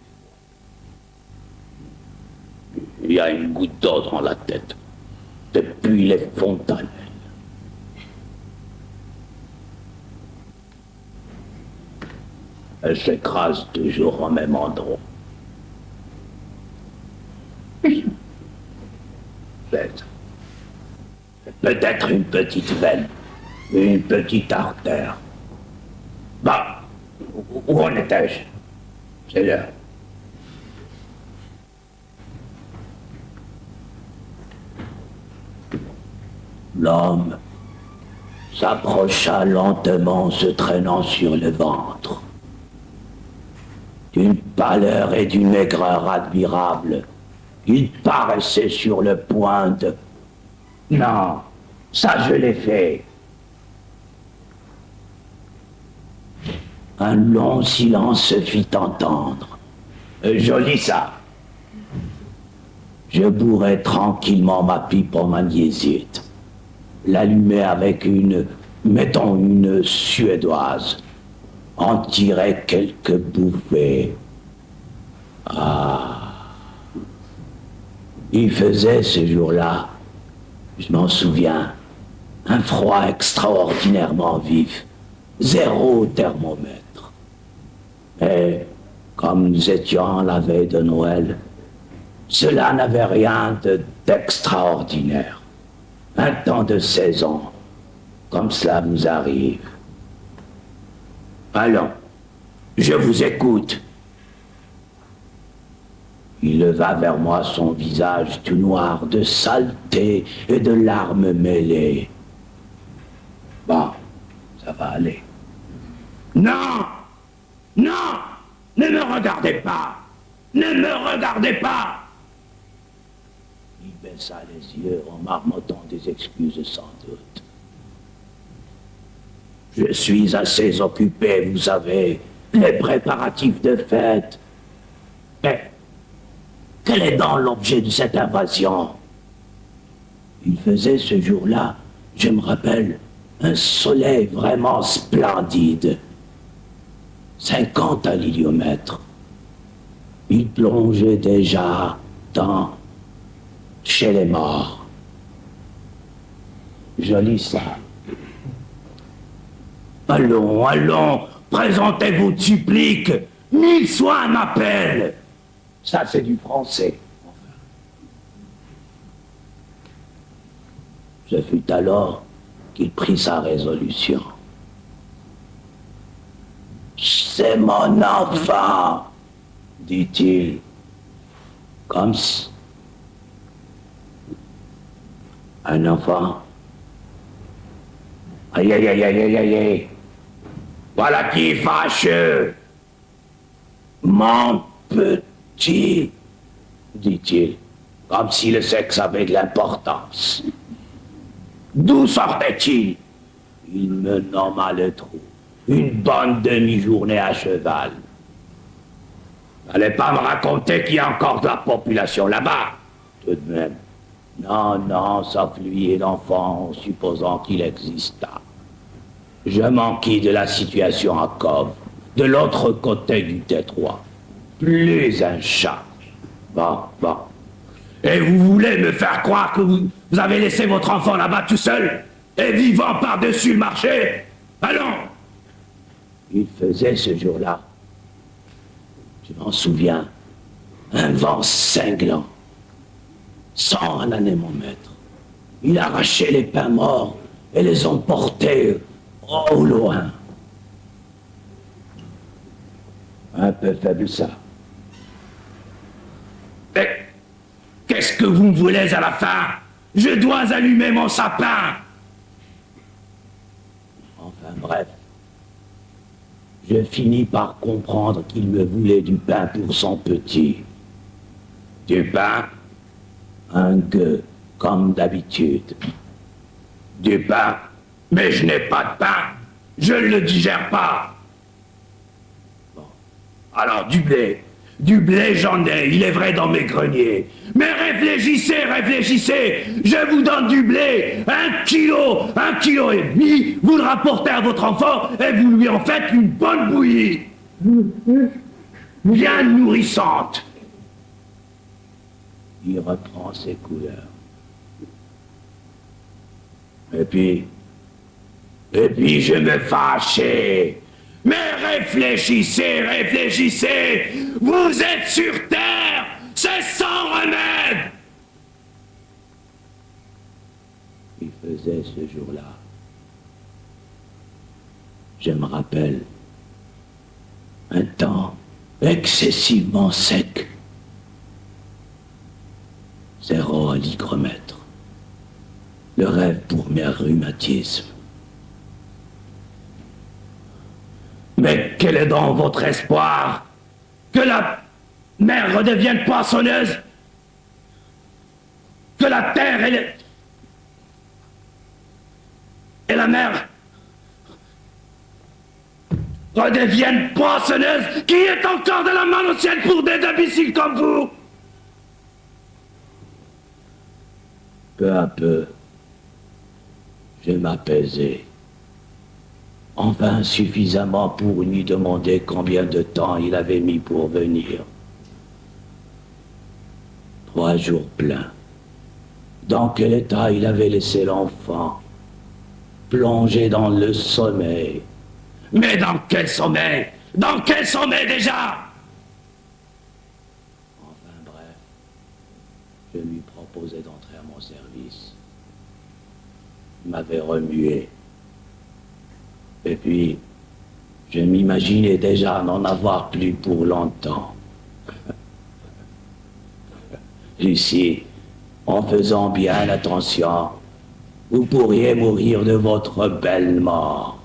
Il y a une goutte d'eau dans la tête. Depuis les fontanelles. Elle s'écrase toujours au même endroit. C'est peut-être une petite veine, une petite artère. Bah, où en étais-je? C'est l'heure. L'homme s'approcha lentement, se traînant sur le ventre. D'une pâleur et d'une aigreur admirables, il paraissait sur le point de... Non, ça je l'ai fait. Un long silence se fit entendre. Joli ça. Je bourrai tranquillement ma pipe en magnésiite. L'allumai avec mettons une suédoise. En tirai quelques bouffées. Ah. Il faisait ce jour-là, je m'en souviens, un froid extraordinairement vif. 0 thermomètre. Mais comme nous étions la veille de Noël, cela n'avait rien d'extraordinaire. Un temps de saison, comme cela vous arrive. Allons, je vous écoute. Il leva vers moi son visage tout noir de saleté et de larmes mêlées. Bon, ça va aller. Non! Non! Ne me regardez pas! Ne me regardez pas! Il baissa les yeux en marmottant des excuses sans doute. Je suis assez occupé, vous savez, les préparatifs de fête. Mais quel est donc l'objet de cette invasion? Il faisait ce jour-là, je me rappelle, un soleil vraiment splendide. 50 à l'héliomètre. Il plongeait déjà chez les morts. Joli ça. Allons, allons, présentez-vous de supplique. 1000 soins m'appellent. Ça, c'est du français. Ce fut alors qu'il prit sa résolution. C'est mon enfant, dit-il, comme si... Un enfant. Aïe, aïe, aïe, aïe, aïe, aïe, aïe. Voilà qui est fâcheux. Mon petit, dit-il, comme si le sexe avait de l'importance. D'où sortait-il? Il me nomma le trou. Une bonne demi-journée à cheval. N'allez pas me raconter qu'il y a encore de la population là-bas. Tout de même. Non, non, sauf lui et l'enfant, supposant qu'il existât. Je m'enquis de la situation à Cove, de l'autre côté du détroit. Plus un chat. Bon, bon. Et vous voulez me faire croire que vous avez laissé votre enfant là-bas tout seul et vivant par-dessus le marché? Allons! Il faisait ce jour-là, je m'en souviens, un vent cinglant, 100 à l'anémomètre. Il arrachait les pins morts et les emportait au loin. Un peu faible ça. Mais qu'est-ce que vous me voulez à la fin? Je dois allumer mon sapin. Enfin bref. Je finis par comprendre qu'il me voulait du pain pour son petit. Du pain? Un gueux, comme d'habitude. Du pain? Mais je n'ai pas de pain. Je ne le digère pas. Bon. Alors du blé. Du blé, j'en ai, il est vrai, dans mes greniers. Mais réfléchissez, réfléchissez. Je vous donne du blé, 1,5 kg. Vous le rapportez à votre enfant et vous lui en faites une bonne bouillie. Bien nourrissante. Il reprend ses couleurs. Et puis je me fâchais. Mais réfléchissez, réfléchissez. Vous êtes sur terre. C'est sans remède. Il faisait ce jour-là. Je me rappelle un temps excessivement sec. 0 à l'hygromètre. Le rêve pour mes rhumatismes. Mais quel est donc votre espoir? Que la mer redevienne poissonneuse? Que la terre et la mer redeviennent poissonneuses? Qui est encore de la main ancienne pour des imbéciles comme vous? Peu à peu, je m'apaisais. Enfin suffisamment pour lui demander combien de temps il avait mis pour venir. 3 jours pleins. Dans quel état il avait laissé l'enfant? Plongé dans le sommeil. Mais dans quel sommeil? Dans quel sommeil déjà? Enfin bref, je lui proposais d'entrer à mon service. Il m'avait remué. Et puis, je m'imaginais déjà n'en avoir plus pour longtemps. Lucie, en faisant bien attention, vous pourriez mourir de votre belle mort.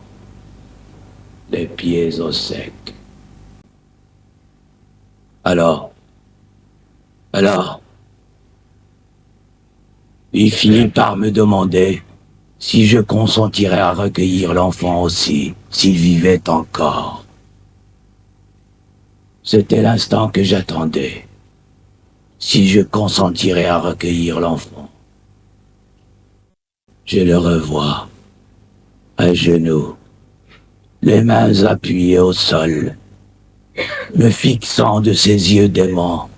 Les pieds au sec. Alors, il finit par me demander si je consentirais à recueillir l'enfant aussi, s'il vivait encore. C'était l'instant que j'attendais. Si je consentirais à recueillir l'enfant. Je le revois, à genoux, les mains appuyées au sol, me fixant de ses yeux déments.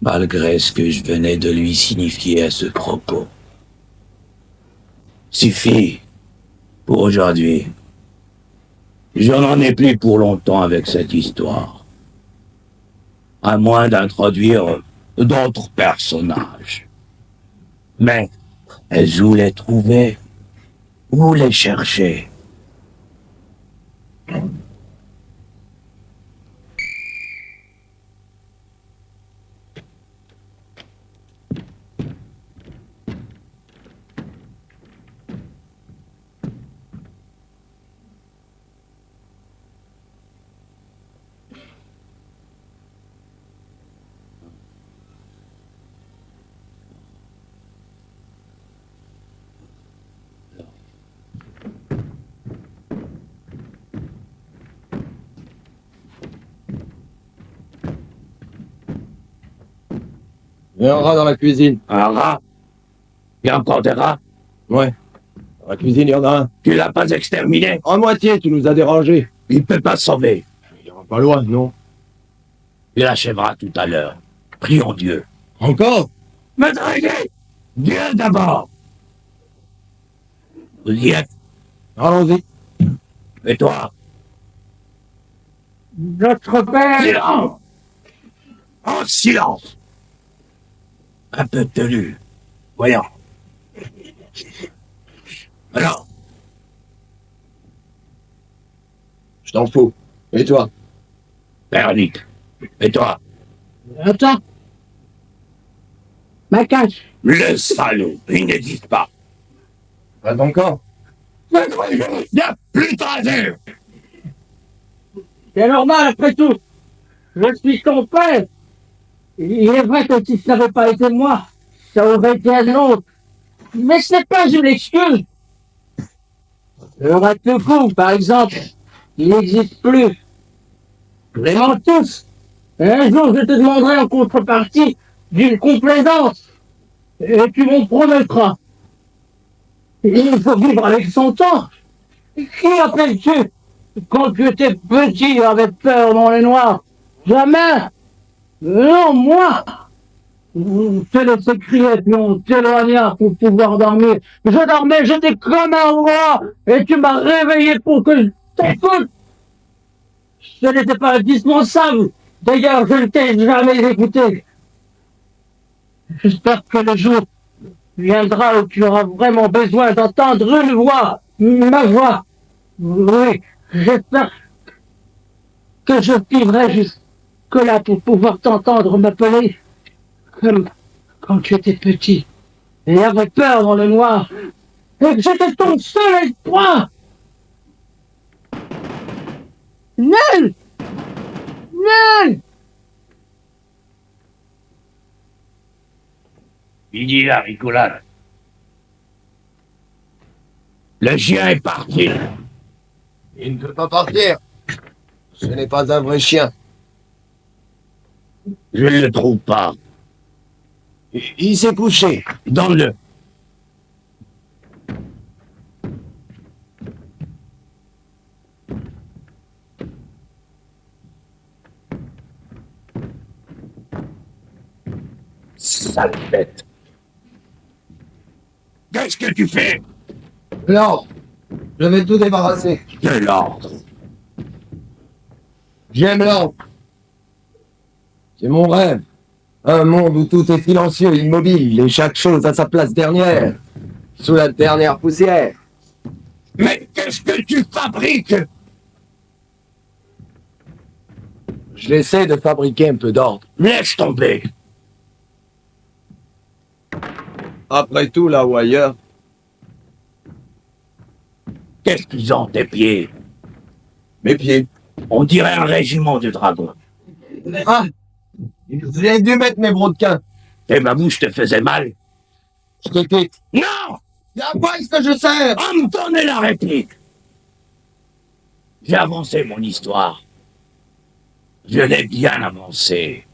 Malgré ce que je venais de lui signifier à ce propos. Suffit pour aujourd'hui. Je n'en ai plus pour longtemps avec cette histoire. À moins d'introduire d'autres personnages. Mais est-ce où les trouver? Où les chercher? Il y a un rat dans la cuisine. Un rat? Il y a encore des rats? Ouais. Dans la cuisine, il y en a un. Tu l'as pas exterminé? En moitié, tu nous as dérangés. Il peut pas se sauver. Il ira pas loin, non? Il achèvera tout à l'heure. Prions Dieu. Encore? Me draguer! Dieu d'abord! Vous y êtes? Allons-y. Et toi? Notre père, Silence! En silence! Un peu tenu. Voyons. Alors, Je t'en fous. Et toi? Véronique. Et toi? attends. Ma cache. Le salaud, il n'existe pas. Pas encore. Il n'y a plus de raser. C'est normal après tout. Je suis ton père. Il est vrai que si ça n'avait pas été moi, ça aurait été un autre. Mais ce n'est pas une excuse. Le rat de fou, par exemple, il n'existe plus. Clémentus, un jour je te demanderai en contrepartie d'une complaisance, et tu m'en promettras. Il faut vivre avec son temps. Qui appelles-tu quand tu étais petit et avais peur dans les noirs? Jamais. Non, moi. On te laissait crier, puis on t'éloigna pour pouvoir dormir. Je dormais, j'étais comme un roi, et tu m'as réveillé pour que je t'écoute. Ce n'était pas indispensable. D'ailleurs, je ne t'ai jamais écouté. J'espère que le jour viendra où tu auras vraiment besoin d'entendre une voix, ma voix. Oui, j'espère que je vivrai jusque-là pour pouvoir t'entendre m'appeler comme quand tu étais petit et avais peur dans le noir et que j'étais ton seul espoir. Nul! Nul! Fini la rigolade. Le chien est parti. Il ne peut pas partir. Ce n'est pas un vrai chien. Je ne le trouve pas. Il s'est couché. Donne-le. Sale bête. Qu'est-ce que tu fais? L'ordre. Je vais tout débarrasser. De l'ordre. J'aime l'ordre. C'est mon rêve. Un monde où tout est silencieux, immobile, et chaque chose à sa place dernière. Sous la dernière poussière. Mais qu'est-ce que tu fabriques? J'essaie de fabriquer un peu d'ordre. Laisse tomber. Après tout, là ou ailleurs. Qu'est-ce qu'ils ont, tes pieds? Mes pieds. On dirait un régiment de dragons. Ah! J'ai dû mettre mes brodequins. Et ma bouche te faisait mal? Je te quitte. Non! À quoi est-ce que je sers? À me donner la réplique! J'ai avancé mon histoire. Je l'ai bien avancée.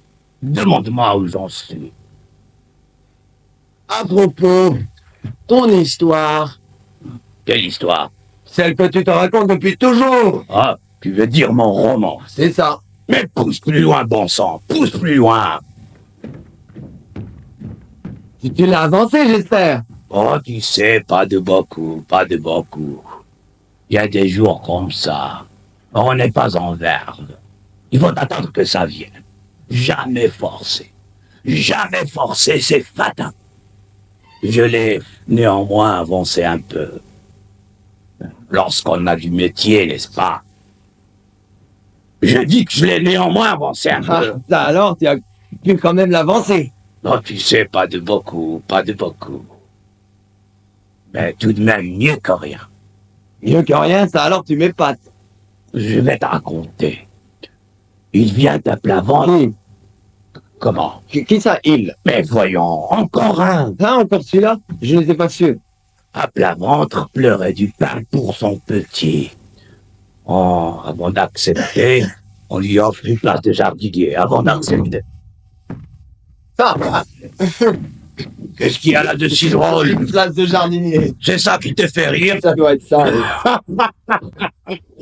Demande-moi où j'en suis. À propos, ton histoire, Quelle histoire? celle que tu te racontes depuis toujours. Ah, tu veux dire mon roman? C'est ça. Mais pousse plus loin, bon sang, pousse plus loin. Tu l'as avancé, j'espère. Oh, tu sais, pas de beaucoup, pas de beaucoup. Il y a des jours comme ça. On n'est pas en verve. Il faut attendre que ça vienne. Jamais forcer. Jamais forcer, c'est fatal. Je l'ai néanmoins avancé un peu. Lorsqu'on a du métier, n'est-ce pas? Je dis que je l'ai néanmoins avancé un Ah, peu. ça alors, tu as pu quand même l'avancer. Non, tu sais, pas de beaucoup, pas de beaucoup. Mais tout de même mieux que rien. Mieux que rien, ça alors tu m'épates. Je vais te raconter. Il vient à plat ventre. Comment? Qui ça, il? Mais voyons, encore un. Ah, encore celui-là? Je n'étais pas sûr. À plat ventre pleurait du pain pour son petit. Oh, avant d'accepter, on lui offre une place de jardinier. Avant d'accepter. Ça va. Qu'est-ce qu'il y a là de si drôle? Une place de jardinier. C'est ça qui te fait rire? Ça doit être ça.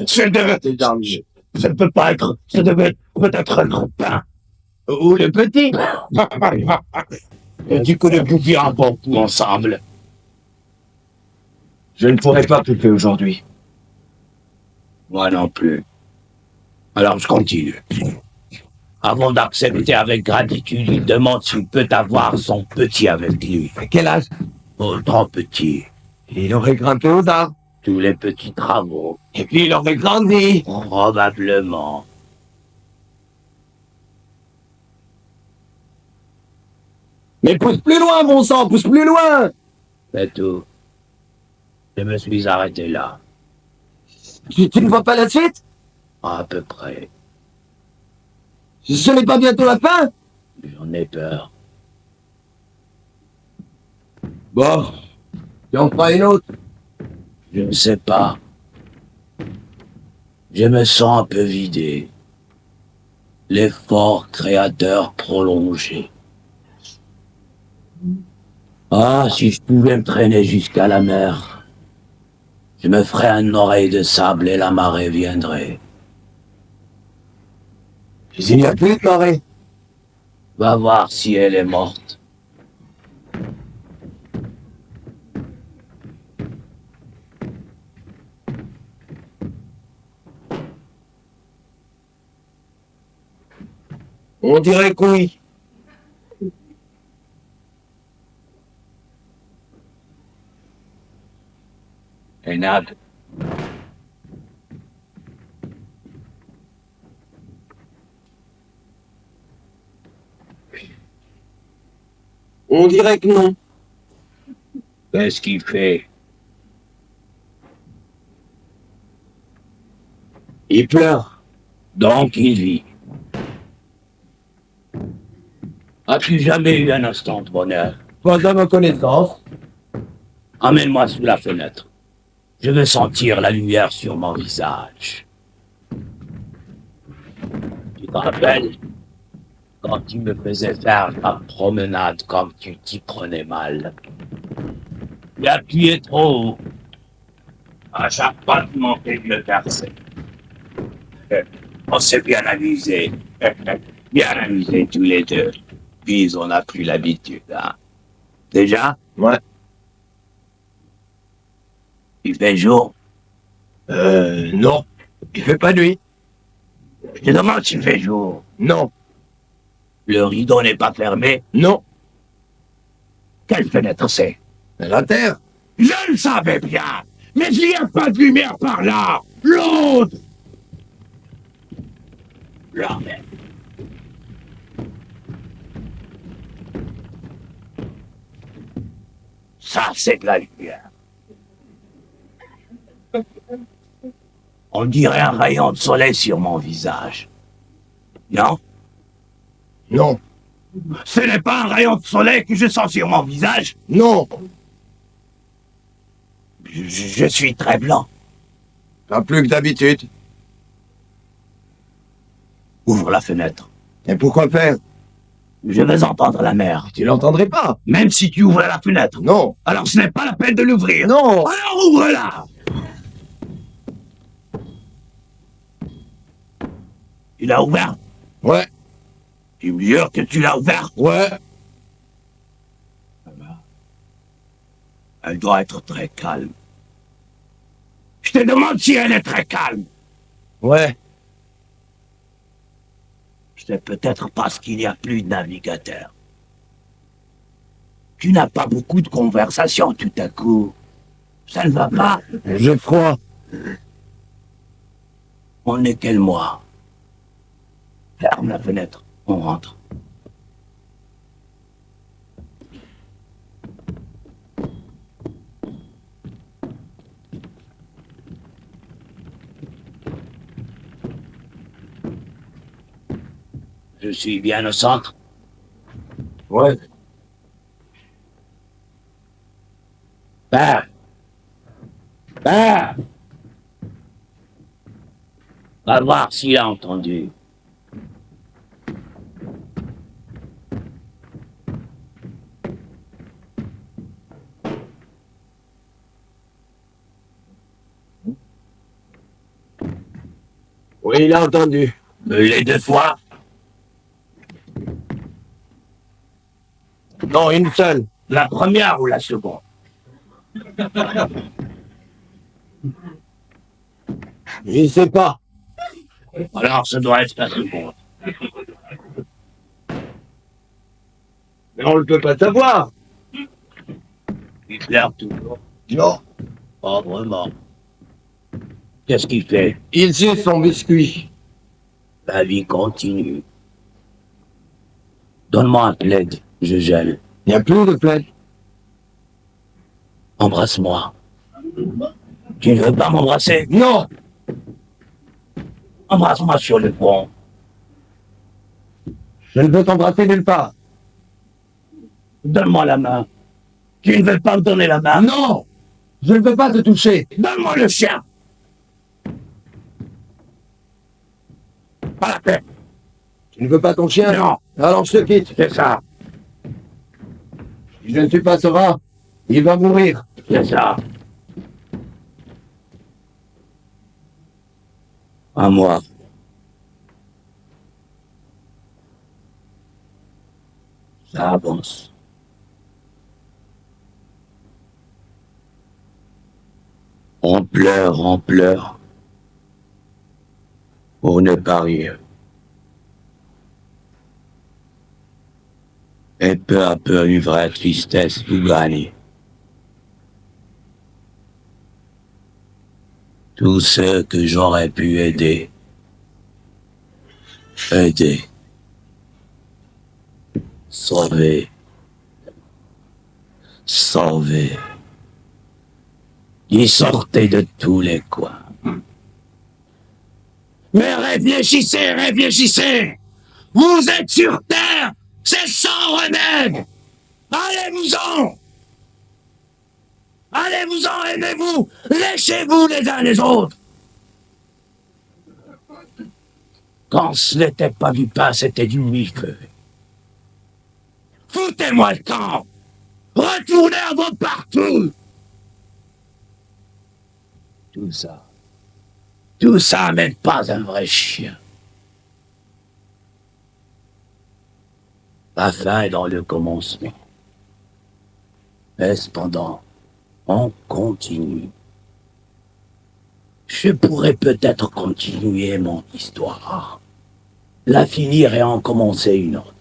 Ce devait De jardinier. Ça ne peut pas être. Ça devait peut-être être pain. Ou le petit. Et du coup, le bouvier un bon coup ensemble. Je ne pourrais pas couper aujourd'hui. Moi non plus. Alors je continue. Avant d'accepter avec gratitude, il demande s'il peut avoir son petit avec lui. À quel âge? Oh, trop petit. Il aurait grimpé aux arbres. Tous les petits travaux. Et puis il aurait grandi. Probablement. Mais pousse plus loin, bon sang, pousse plus loin. C'est tout. Je me suis arrêté là. Tu ne vois pas la suite? À peu près. Ce n'est pas bientôt la fin? J'en ai peur. Bon, tu en feras une autre. Je ne sais pas. Je me sens un peu vidé. l'effort créateur prolongé. Ah, si je pouvais me traîner jusqu'à la mer, je me ferais une oreille de sable et la marée viendrait. Mais il n'y a plus de marée. Va voir si elle est morte. On dirait que oui. Et Nab, On dirait que non. qu'est-ce qu'il fait? Il pleure. Donc il vit. As-tu jamais eu un instant de bonheur? Pas à ma connaissance. Amène-moi sous la fenêtre. Je veux sentir la lumière sur mon visage. Tu te rappelles quand tu me faisais faire ta promenade comme tu t'y prenais mal? Tu appuyais trop haut. À chaque pas, tu manquais de le percer. On s'est bien amusé. Bien amusé tous les deux. Puis on a pris l'habitude, hein. Déjà, Ouais. il fait jour. Non. Il fait pas nuit. Je te demande s'il fait jour. Non. Le rideau n'est pas fermé. Non. Quelle fenêtre c'est? La terre. Je le savais bien. Mais il n'y a pas de lumière par là. L'autre. Là, merde. Ça, c'est de la lumière. On dirait un rayon de soleil sur mon visage. Non? Non. Ce n'est pas un rayon de soleil que je sens sur mon visage. Non. Je suis très blanc. Pas plus que d'habitude. Ouvre la fenêtre. Et pourquoi faire? Je veux entendre la mer. Tu l'entendrais pas. Même si tu ouvres la fenêtre. Non. Alors ce n'est pas la peine de l'ouvrir. Non. Alors ouvre-la. Tu l'as ouverte? Ouais. Tu me jures que tu l'as ouverte? Ouais. Elle doit être très calme. Je te demande si elle est très calme. Ouais. C'est peut-être parce qu'il n'y a plus de navigateur. Tu n'as pas beaucoup de conversations tout à coup. Ça ne va pas. J'ai froid. On est quel mois? Ferme la fenêtre. On rentre. Je suis bien au centre. Ouais. Père! Père! Va voir s'il a entendu. Oui, il a entendu. Les deux fois? Non, une seule. La première ou la seconde? Il sait pas. Alors ce doit être la seconde. Mais on ne peut pas savoir. Il pleure toujours. Non. Pas vraiment. Qu'est-ce qu'il fait? Il suce son biscuit. La vie continue. Donne-moi un plaid, je gèle. Il n'y a plus de plaide. Embrasse-moi. Tu ne veux pas m'embrasser? Non. Embrasse-moi sur le front. Je ne veux t'embrasser nulle part. Donne-moi la main. Tu ne veux pas me donner la main? Non. Je ne veux pas te toucher. Donne-moi le chien. Pas la peine. Tu ne veux pas ton chien? Non, Alors je te quitte. c'est ça, Si je ne suis pas serein, il va mourir. c'est ça. À moi. Ça avance. On pleure, pour ne pas rire. Et peu à peu, une vraie tristesse vous gagne. Tous ceux que j'aurais pu aider. Sauver. Ils sortaient de tous les coins. Mais réfléchissez! Vous êtes sur Terre! C'est sans remède! Allez-vous-en, aimez-vous! Léchez-vous les uns les autres! Quand ce n'était pas du pain, c'était du millefeuille. Foutez-moi le camp! Retournez à vos partout! Tout ça mène pas un vrai chien. La fin est dans le commencement. Mais cependant, on continue. Je pourrais peut-être continuer mon histoire, la finir et en commencer une autre.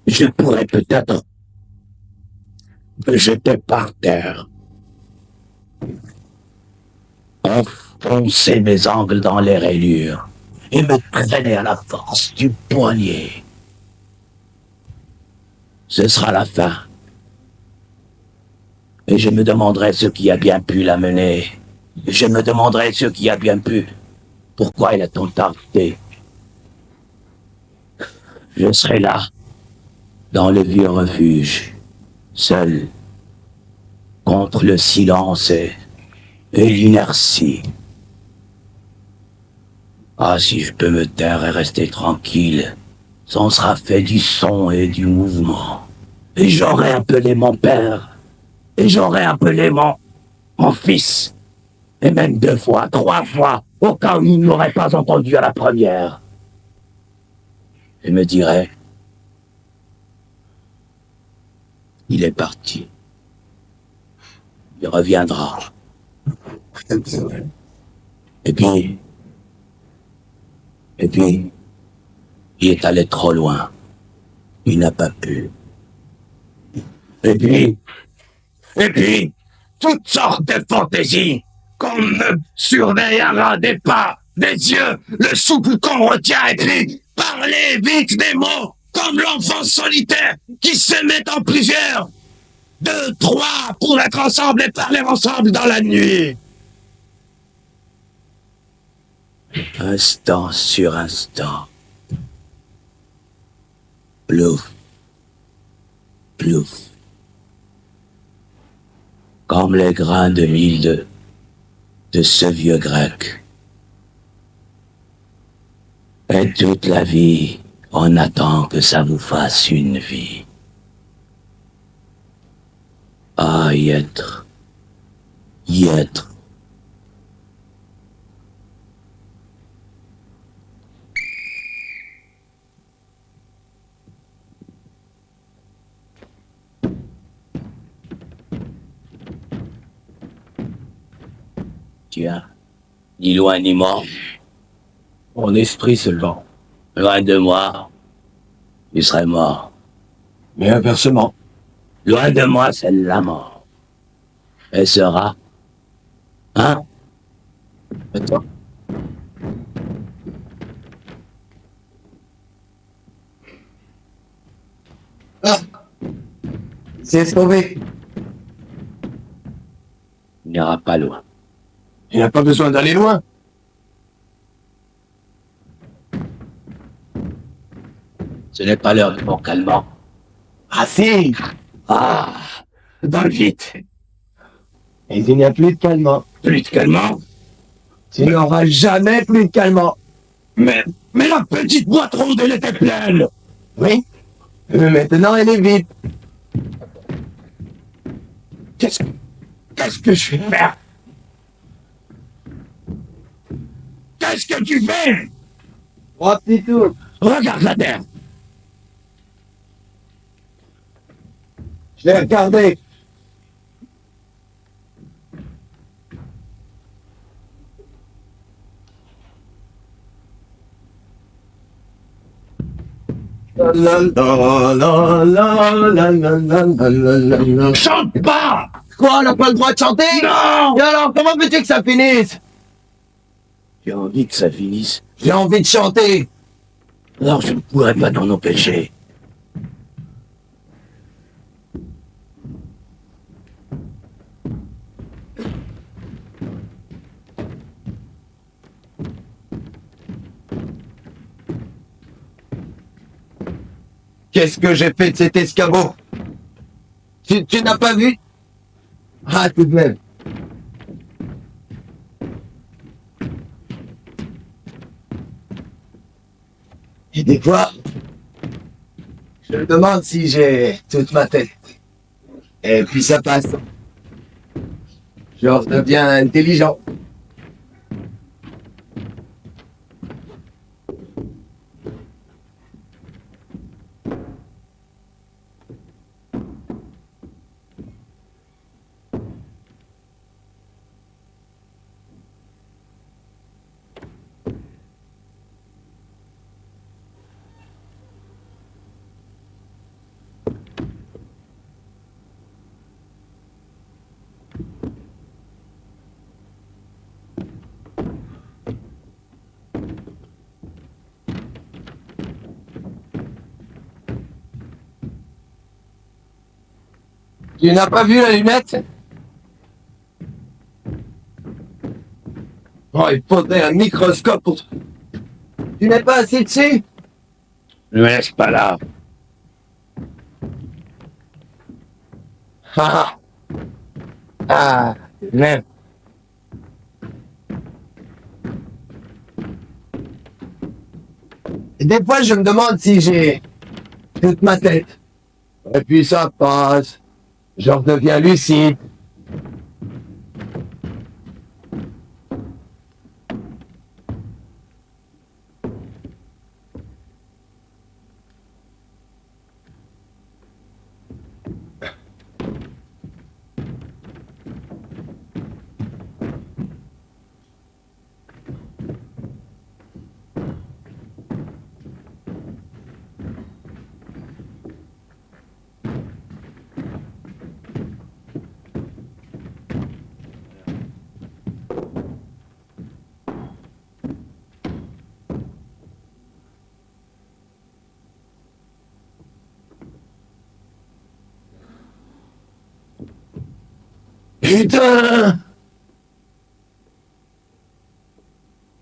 Je pourrais peut-être me jeter par terre, enfoncer mes ongles dans les rainures et me traîner à la force du poignet. Ce sera la fin. Et je me demanderai ce qui a bien pu l'amener. Je me demanderai ce qui a bien pu. Pourquoi il a tant tardé? Je serai là, dans le vieux refuge, seul, contre le silence et l'inertie. Ah, si je peux me taire et rester tranquille, ça sera fait du son et du mouvement. Et j'aurai appelé mon père, et j'aurai appelé mon fils, et même 2 fois, 3 fois, au cas où il ne m'aurait pas entendu à la première. Et me dirait, il est parti. Il reviendra. Et puis, il est allé trop loin. Il n'a pas pu. Et puis, toutes sortes de fantaisies, qu'on me surveille à ras des pas, des yeux, le souffle qu'on retient, et puis parler vite des mots, comme l'enfant solitaire qui se met en plusieurs. 2, 3 pour être ensemble et parler ensemble dans la nuit. Instant sur instant. Plouf. Plouf. Comme les grains de mil de ce vieux grec. Et toute la vie, on attend que ça vous fasse une vie. Ah, y être. Tiens, ni loin ni mort. Mon esprit seulement. Loin de moi, il serait mort. Mais inversement. Loin de moi, c'est la mort. Et sera. Hein? Et toi? Ah, c'est sauvé. Il n'ira pas loin. Il n'a pas besoin d'aller loin. Ce n'est pas l'heure de mon calmant. Ah si. Ah, dans le vite. Et il n'y a plus de calmant. Plus de calmant. Tu n'auras jamais plus de calmant. Mais la petite boîte ronde, elle était pleine. Oui. Mais maintenant, elle est vide. Qu'est-ce que je vais faire? Qu'est-ce que tu fais? 3 petits tours. Regarde la terre. Je l'ai regardé. La la la la la la la la la. Chante pas. Quoi, on n'a pas le droit de chanter? Non. Et alors, comment veux-tu que ça finisse? J'ai envie que ça finisse. J'ai envie de chanter. Alors je ne pourrais pas t'en empêcher. Qu'est-ce que j'ai fait de cet escabeau? Tu n'as pas vu? Ah, tout de même. Et des fois, je me demande si j'ai toute ma tête. Et puis ça passe. Je redeviens intelligent. Tu n'as pas vu la lunette? Oh, il faudrait un microscope pour... Tu n'es pas assis dessus? Ne me laisse pas là. Ah, ah, même. Et des fois, je me demande si j'ai toute ma tête. Et puis ça passe. Je redeviens lucide. Putain!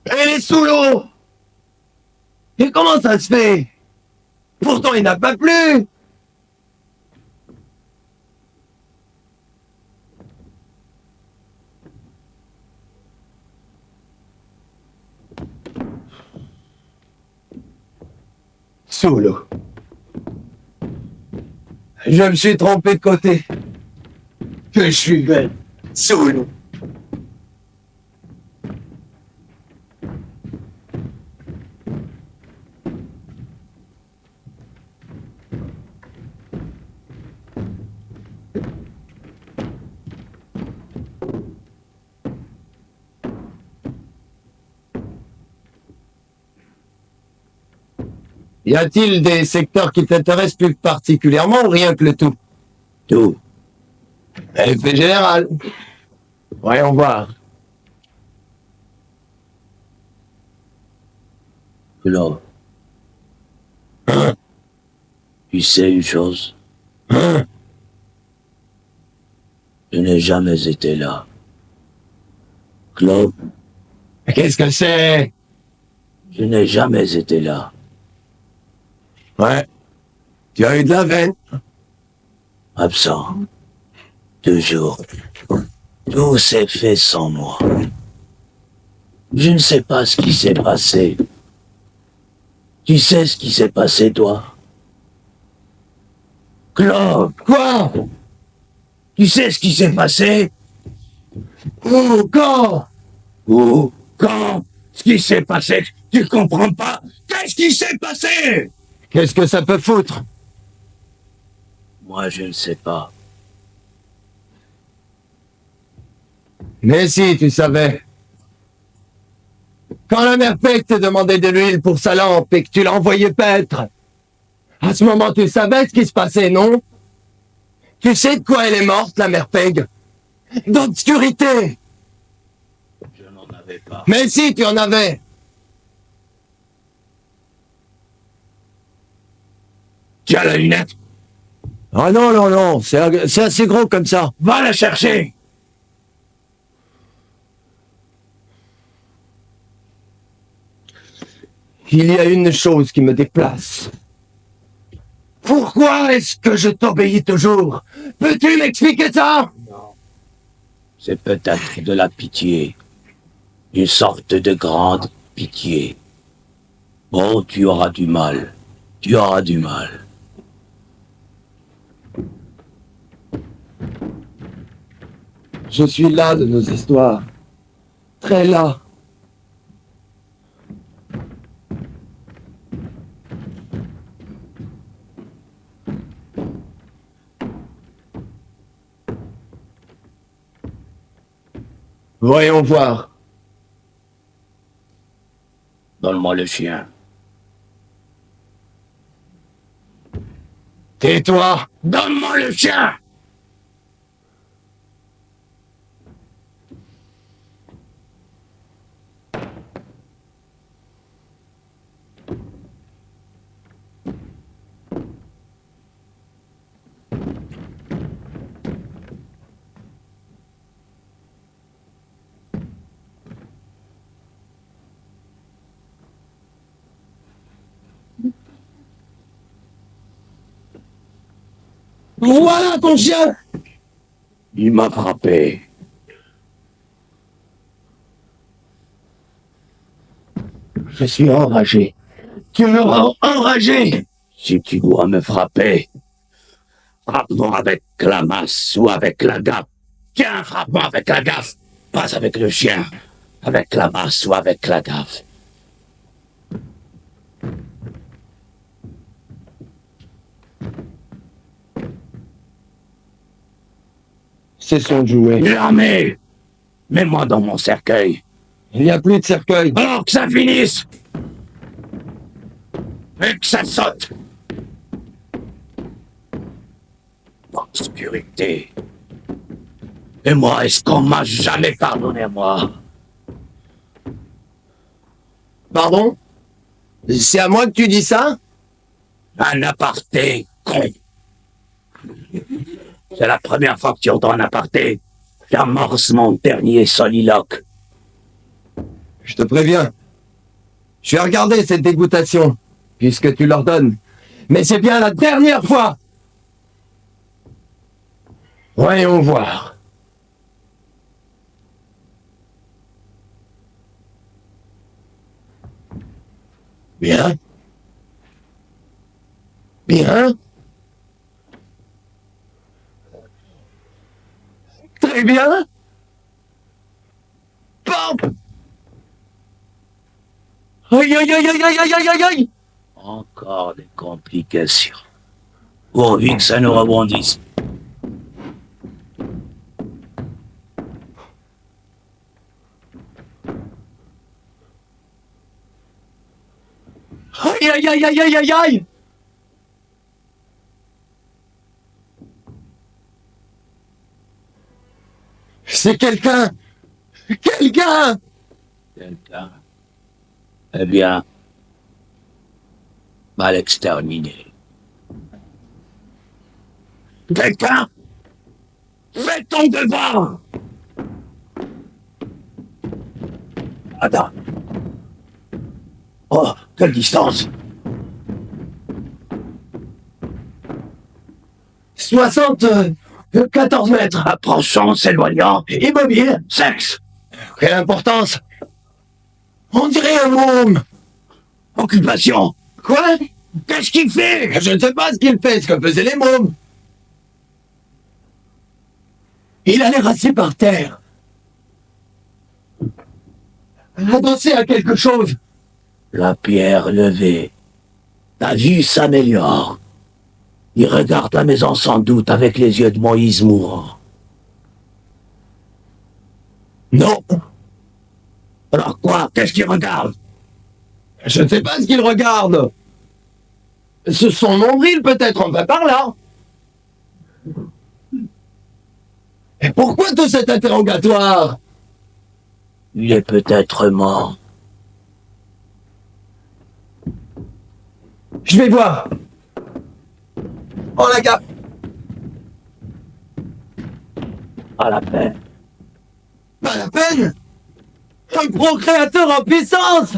Elle est sous l'eau! Et comment ça se fait? Pourtant, il n'a pas plu! Sous l'eau. Je me suis trompé de côté. Que je suis belle. Sous l'eau. Y a-t-il des secteurs qui t'intéressent plus particulièrement ou rien que le tout? Tout. Effet général. Voyons voir. Claude. Tu sais une chose? Je n'ai jamais été là. Claude, Qu'est-ce que c'est? je n'ai jamais été là. Ouais. Tu as eu de la veine. Absent. Toujours. Tout s'est fait sans moi. Je ne sais pas ce qui s'est passé. Tu sais ce qui s'est passé, toi? Claude, Quoi? tu sais ce qui s'est passé? Où? Quand? Où? Quand? Ce qui s'est passé? Tu comprends pas? Qu'est-ce qui s'est passé? Qu'est-ce que ça peut foutre? Moi, je ne sais pas. Mais si, tu savais. Quand la mère Peg t'a demandé de l'huile pour sa lampe et que tu l'as envoyé paître, à ce moment, tu savais ce qui se passait, non? Tu sais de quoi elle est morte, la mère Peg? D'obscurité! Je n'en avais pas. Mais si, tu en avais! Tu as la lunette? Ah non, non, non, c'est assez gros comme ça. Va la chercher! Il y a une chose qui me déplace. Pourquoi est-ce que je t'obéis toujours? Peux-tu m'expliquer ça? C'est peut-être de la pitié. Une sorte de grande pitié. Oh, tu auras du mal. Tu auras du mal. Je suis là de nos histoires. Très là. Voyons voir. Donne-moi le chien. Tais-toi! Donne-moi le chien! Voilà ton chien! Il m'a frappé. Je suis enragé. Tu me rends enragé. Si tu dois me frapper, frappe-moi avec la masse ou avec la gaffe. Tiens, frappe-moi avec la gaffe. Pas avec le chien. Avec la masse ou avec la gaffe. C'est son jouet. Jamais. Mets-moi dans mon cercueil. Il n'y a plus de cercueil. Alors que ça finisse. Et que ça saute. Obscurité. Et moi, est-ce qu'on m'a jamais pardonné à moi? Pardon? C'est à moi que tu dis ça? Un aparté, con. C'est la première fois que tu entends un aparté. J'amorce mon dernier soliloque. Je te préviens. Je vais regarder cette dégoûtation, puisque tu leur donnes. Mais c'est bien la dernière fois. Voyons voir. Bien. Bien. Très bien. Pop. Aïe, aïe, aïe, aïe, aïe, aïe, aïe, aïe, aïe. Encore des complications. Pourvu que ça nous rebondisse. Aïe, aïe, aïe, aïe, aïe, aïe, aïe. C'est quelqu'un. Quelqu'un. Quelqu'un. Eh bien, va l'exterminer. Quelqu'un, fais ton devoir. Attends. Oh, quelle distance. 14 mètres. Approchant, s'éloignant, Immobile. sexe, Quelle importance. On dirait un môme. occupation, Quoi? Qu'est-ce qu'il fait? Je ne sais pas ce qu'il fait, ce que faisaient les mômes. Il a l'air assis par terre. Adossé à quelque chose. La pierre levée. Ta vue s'améliore. Il regarde la maison sans doute avec les yeux de Moïse mourant. Non, Alors quoi? Qu'est-ce qu'il regarde? je ne sais pas ce qu'il regarde. Son nombril peut-être, on va par là. Et pourquoi tout cet interrogatoire? Il est peut-être mort. Je vais voir. Oh la gaffe. À la peine. Pas la peine. Un procréateur en puissance.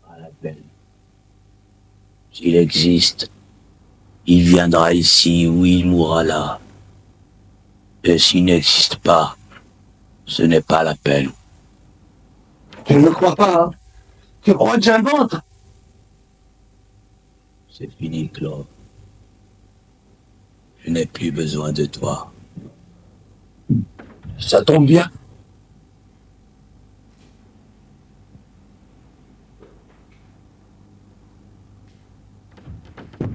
À la peine. S'il existe, il viendra ici ou il mourra là. Et s'il n'existe pas, ce n'est pas la peine. Je ne le crois pas. Hein. Tu crois que j'invente? C'est fini, Claude. Je n'ai plus besoin de toi. Ça tombe bien.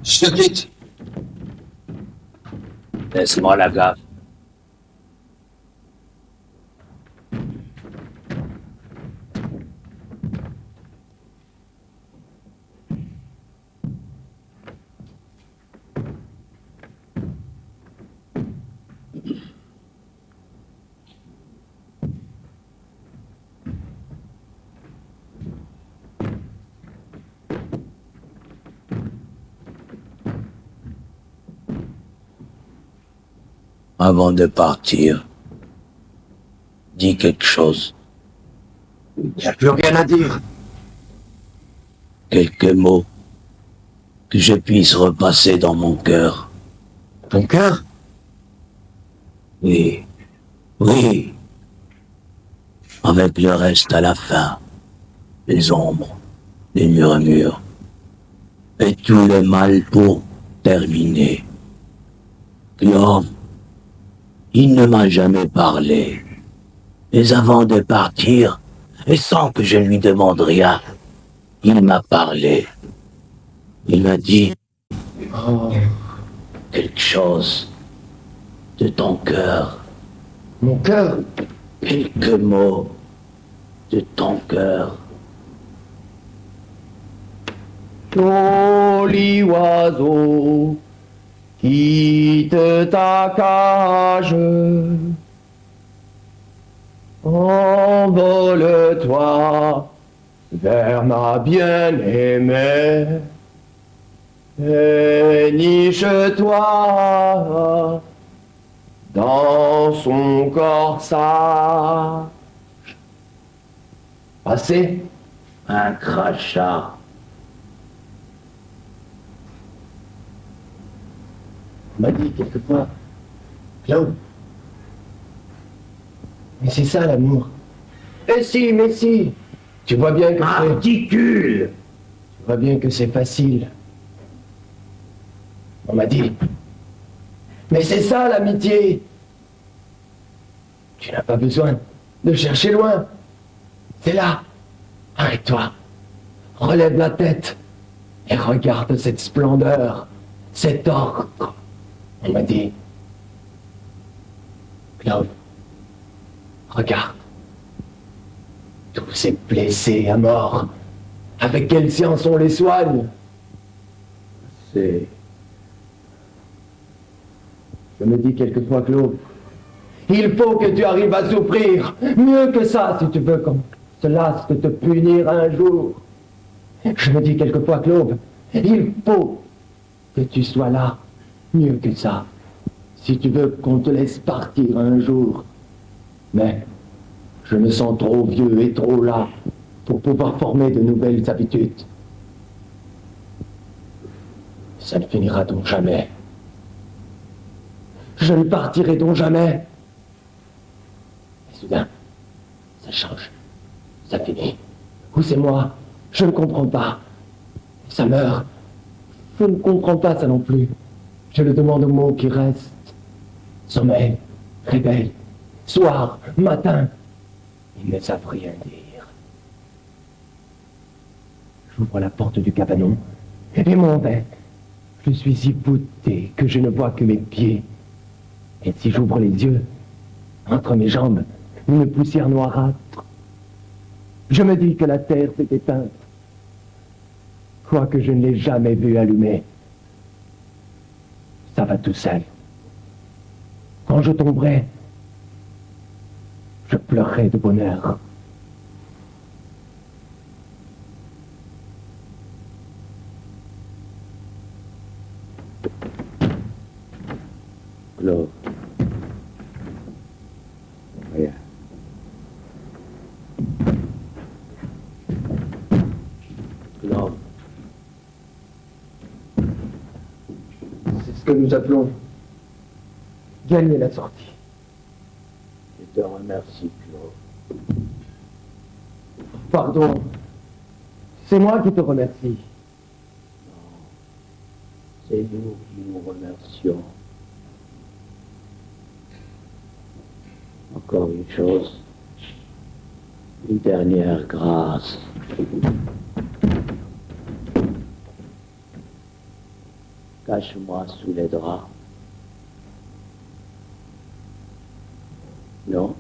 Je te quitte. Laisse-moi la gaffe. Avant de partir, dis quelque chose. Il n'y a plus rien à dire. Quelques mots que je puisse repasser dans mon cœur. Ton cœur? Oui, oui. Avec le reste à la fin. Les ombres, les murmures. Et tout le mal pour terminer. Claude, il ne m'a jamais parlé. Mais avant de partir, et sans que je lui demande rien, il m'a parlé. Il m'a dit quelque chose de ton cœur. Mon cœur? Quelques mots de ton cœur. Joli oiseau, quitte ta cage. Envole-toi vers ma bien-aimée. Niche-toi dans son corsage. Assez? Un crachat. On m'a dit quelquefois, Claude, mais c'est ça l'amour. Mais si, tu vois bien que c'est... Ridicule. Tu vois bien que c'est facile. On m'a dit, mais c'est ça l'amitié. Tu n'as pas besoin de chercher loin. C'est là. Arrête-toi. Relève la tête et regarde cette splendeur, cet ordre. On m'a dit, Claude, regarde. Tous ces blessés à mort, avec quelle science on les soigne? Je me dis quelquefois, Claude, il faut que tu arrives à souffrir mieux que ça, si tu veux qu'on se lasse de te punir un jour. Je me dis quelquefois, Claude, il faut que tu sois là mieux que ça, si tu veux qu'on te laisse partir un jour. Mais je me sens trop vieux et trop las pour pouvoir former de nouvelles habitudes. Ça ne finira donc jamais. Je ne partirai donc jamais. Et soudain, ça change. Ça finit. Ou c'est moi. Je ne comprends pas. Ça meurt. Je ne comprends pas ça non plus. Je le demande aux mots qui restent. Sommeil, réveil, soir, matin. Ils ne savent rien dire. J'ouvre la porte du cabanon et m'en vais. Je suis si voûté que je ne vois que mes pieds. Et si j'ouvre les yeux, entre mes jambes, une poussière noirâtre. Je me dis que la terre s'est éteinte, quoique je ne l'ai jamais vue allumer. Ça va tout seul. Quand je tomberai, je pleurerai de bonheur. Claude. Rien. Claude. C'est ce que nous appelons gagner la sortie. Je te remercie, Claude. Pardon. C'est moi qui te remercie. C'est nous qui nous remercions. Encore une chose, une dernière grâce. Cache-moi sous les draps. Non?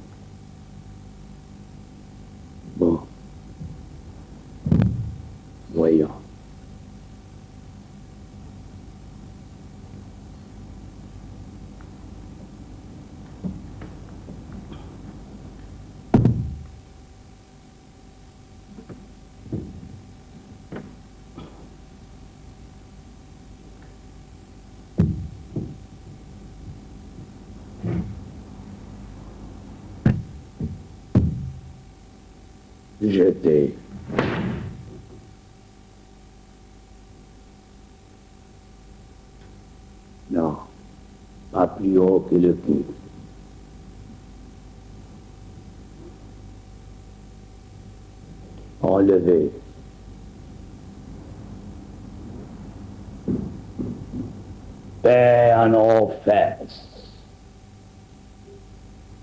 Bon. Voyons. Jeté. Non, pas plus haut que le cou. Enlevé. Faire nos fesses.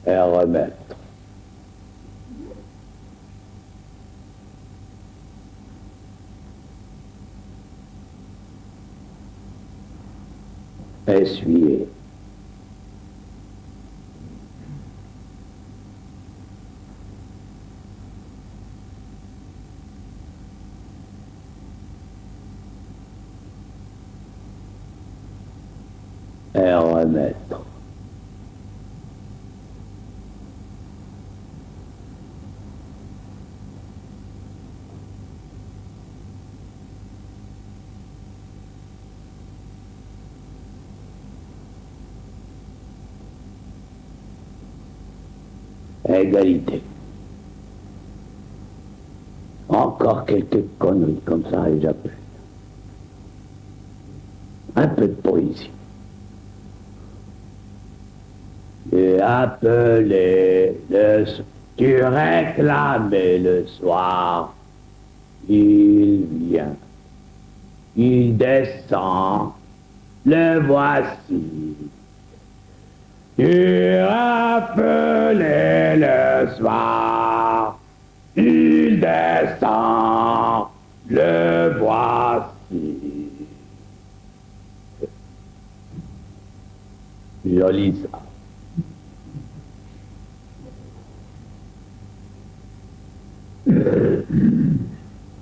Et remettre. Essuyer. Et remettre. Égalité. Encore quelques conneries comme ça et j'appuie. Un peu de poésie. Et appeler tu réclamais le soir. Il vient. Il descend. Le voici. Tu appelais le soir, il descend, le voici. Joli ça.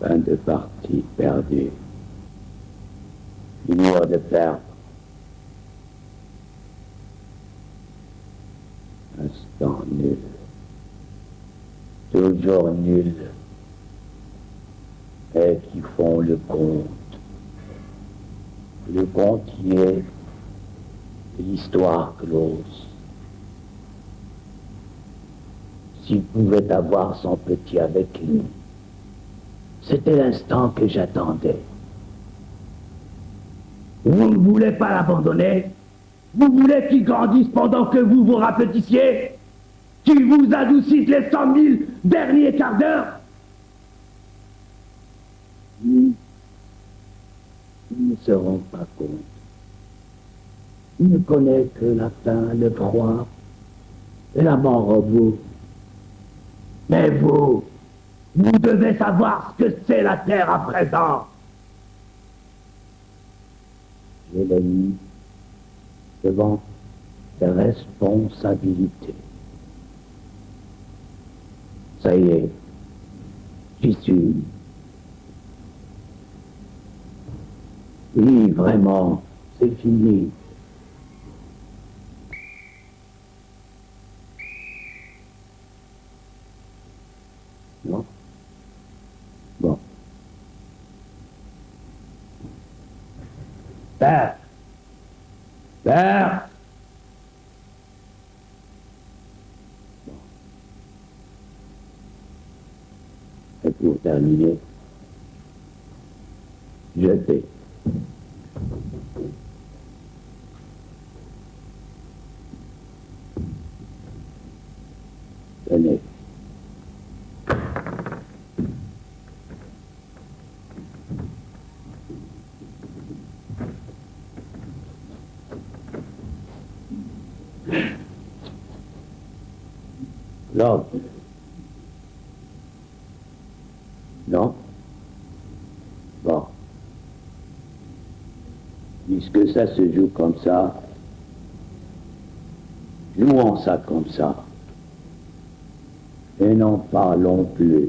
Fin de partie perdue. Finir de perdre. Instant nul. Toujours nul. Et qui font le compte. Le comptier de l'histoire close. S'il pouvait avoir son petit avec lui, c'était l'instant que j'attendais. Vous ne voulez pas l'abandonner? Vous voulez qu'il grandisse pendant que vous vous rapetissiez? Qu'il vous adoucisse les 100 000 derniers quarts d'heure? se rend pas compte. Il ne connaît que la faim, le froid et la mort au bout. Mais vous devez savoir ce que c'est la terre à présent. Je l'ai mis devant ses responsabilités. Ça y est, j'y suis. Oui, vraiment, c'est fini. Non? Bon. Père! Père! Et pour terminer, jetez. Tenez. L'ordre. Non? Bon. Puisque ça se joue comme ça, jouons ça comme ça. Et n'en parlons plus.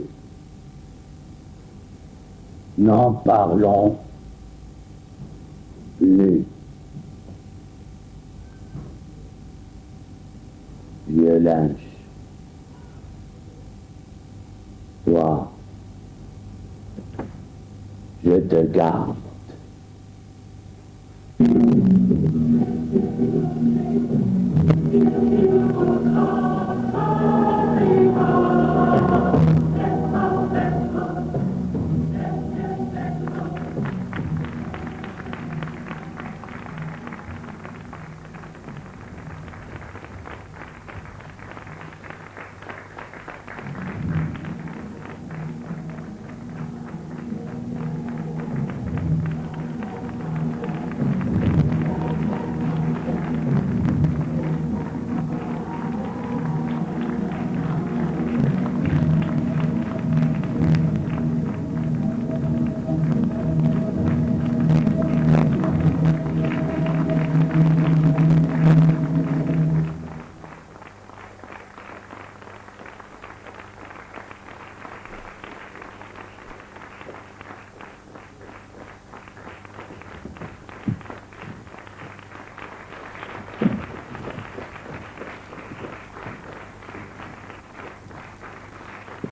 N'en parlons plus. Vieux linge. Toi, je te garde.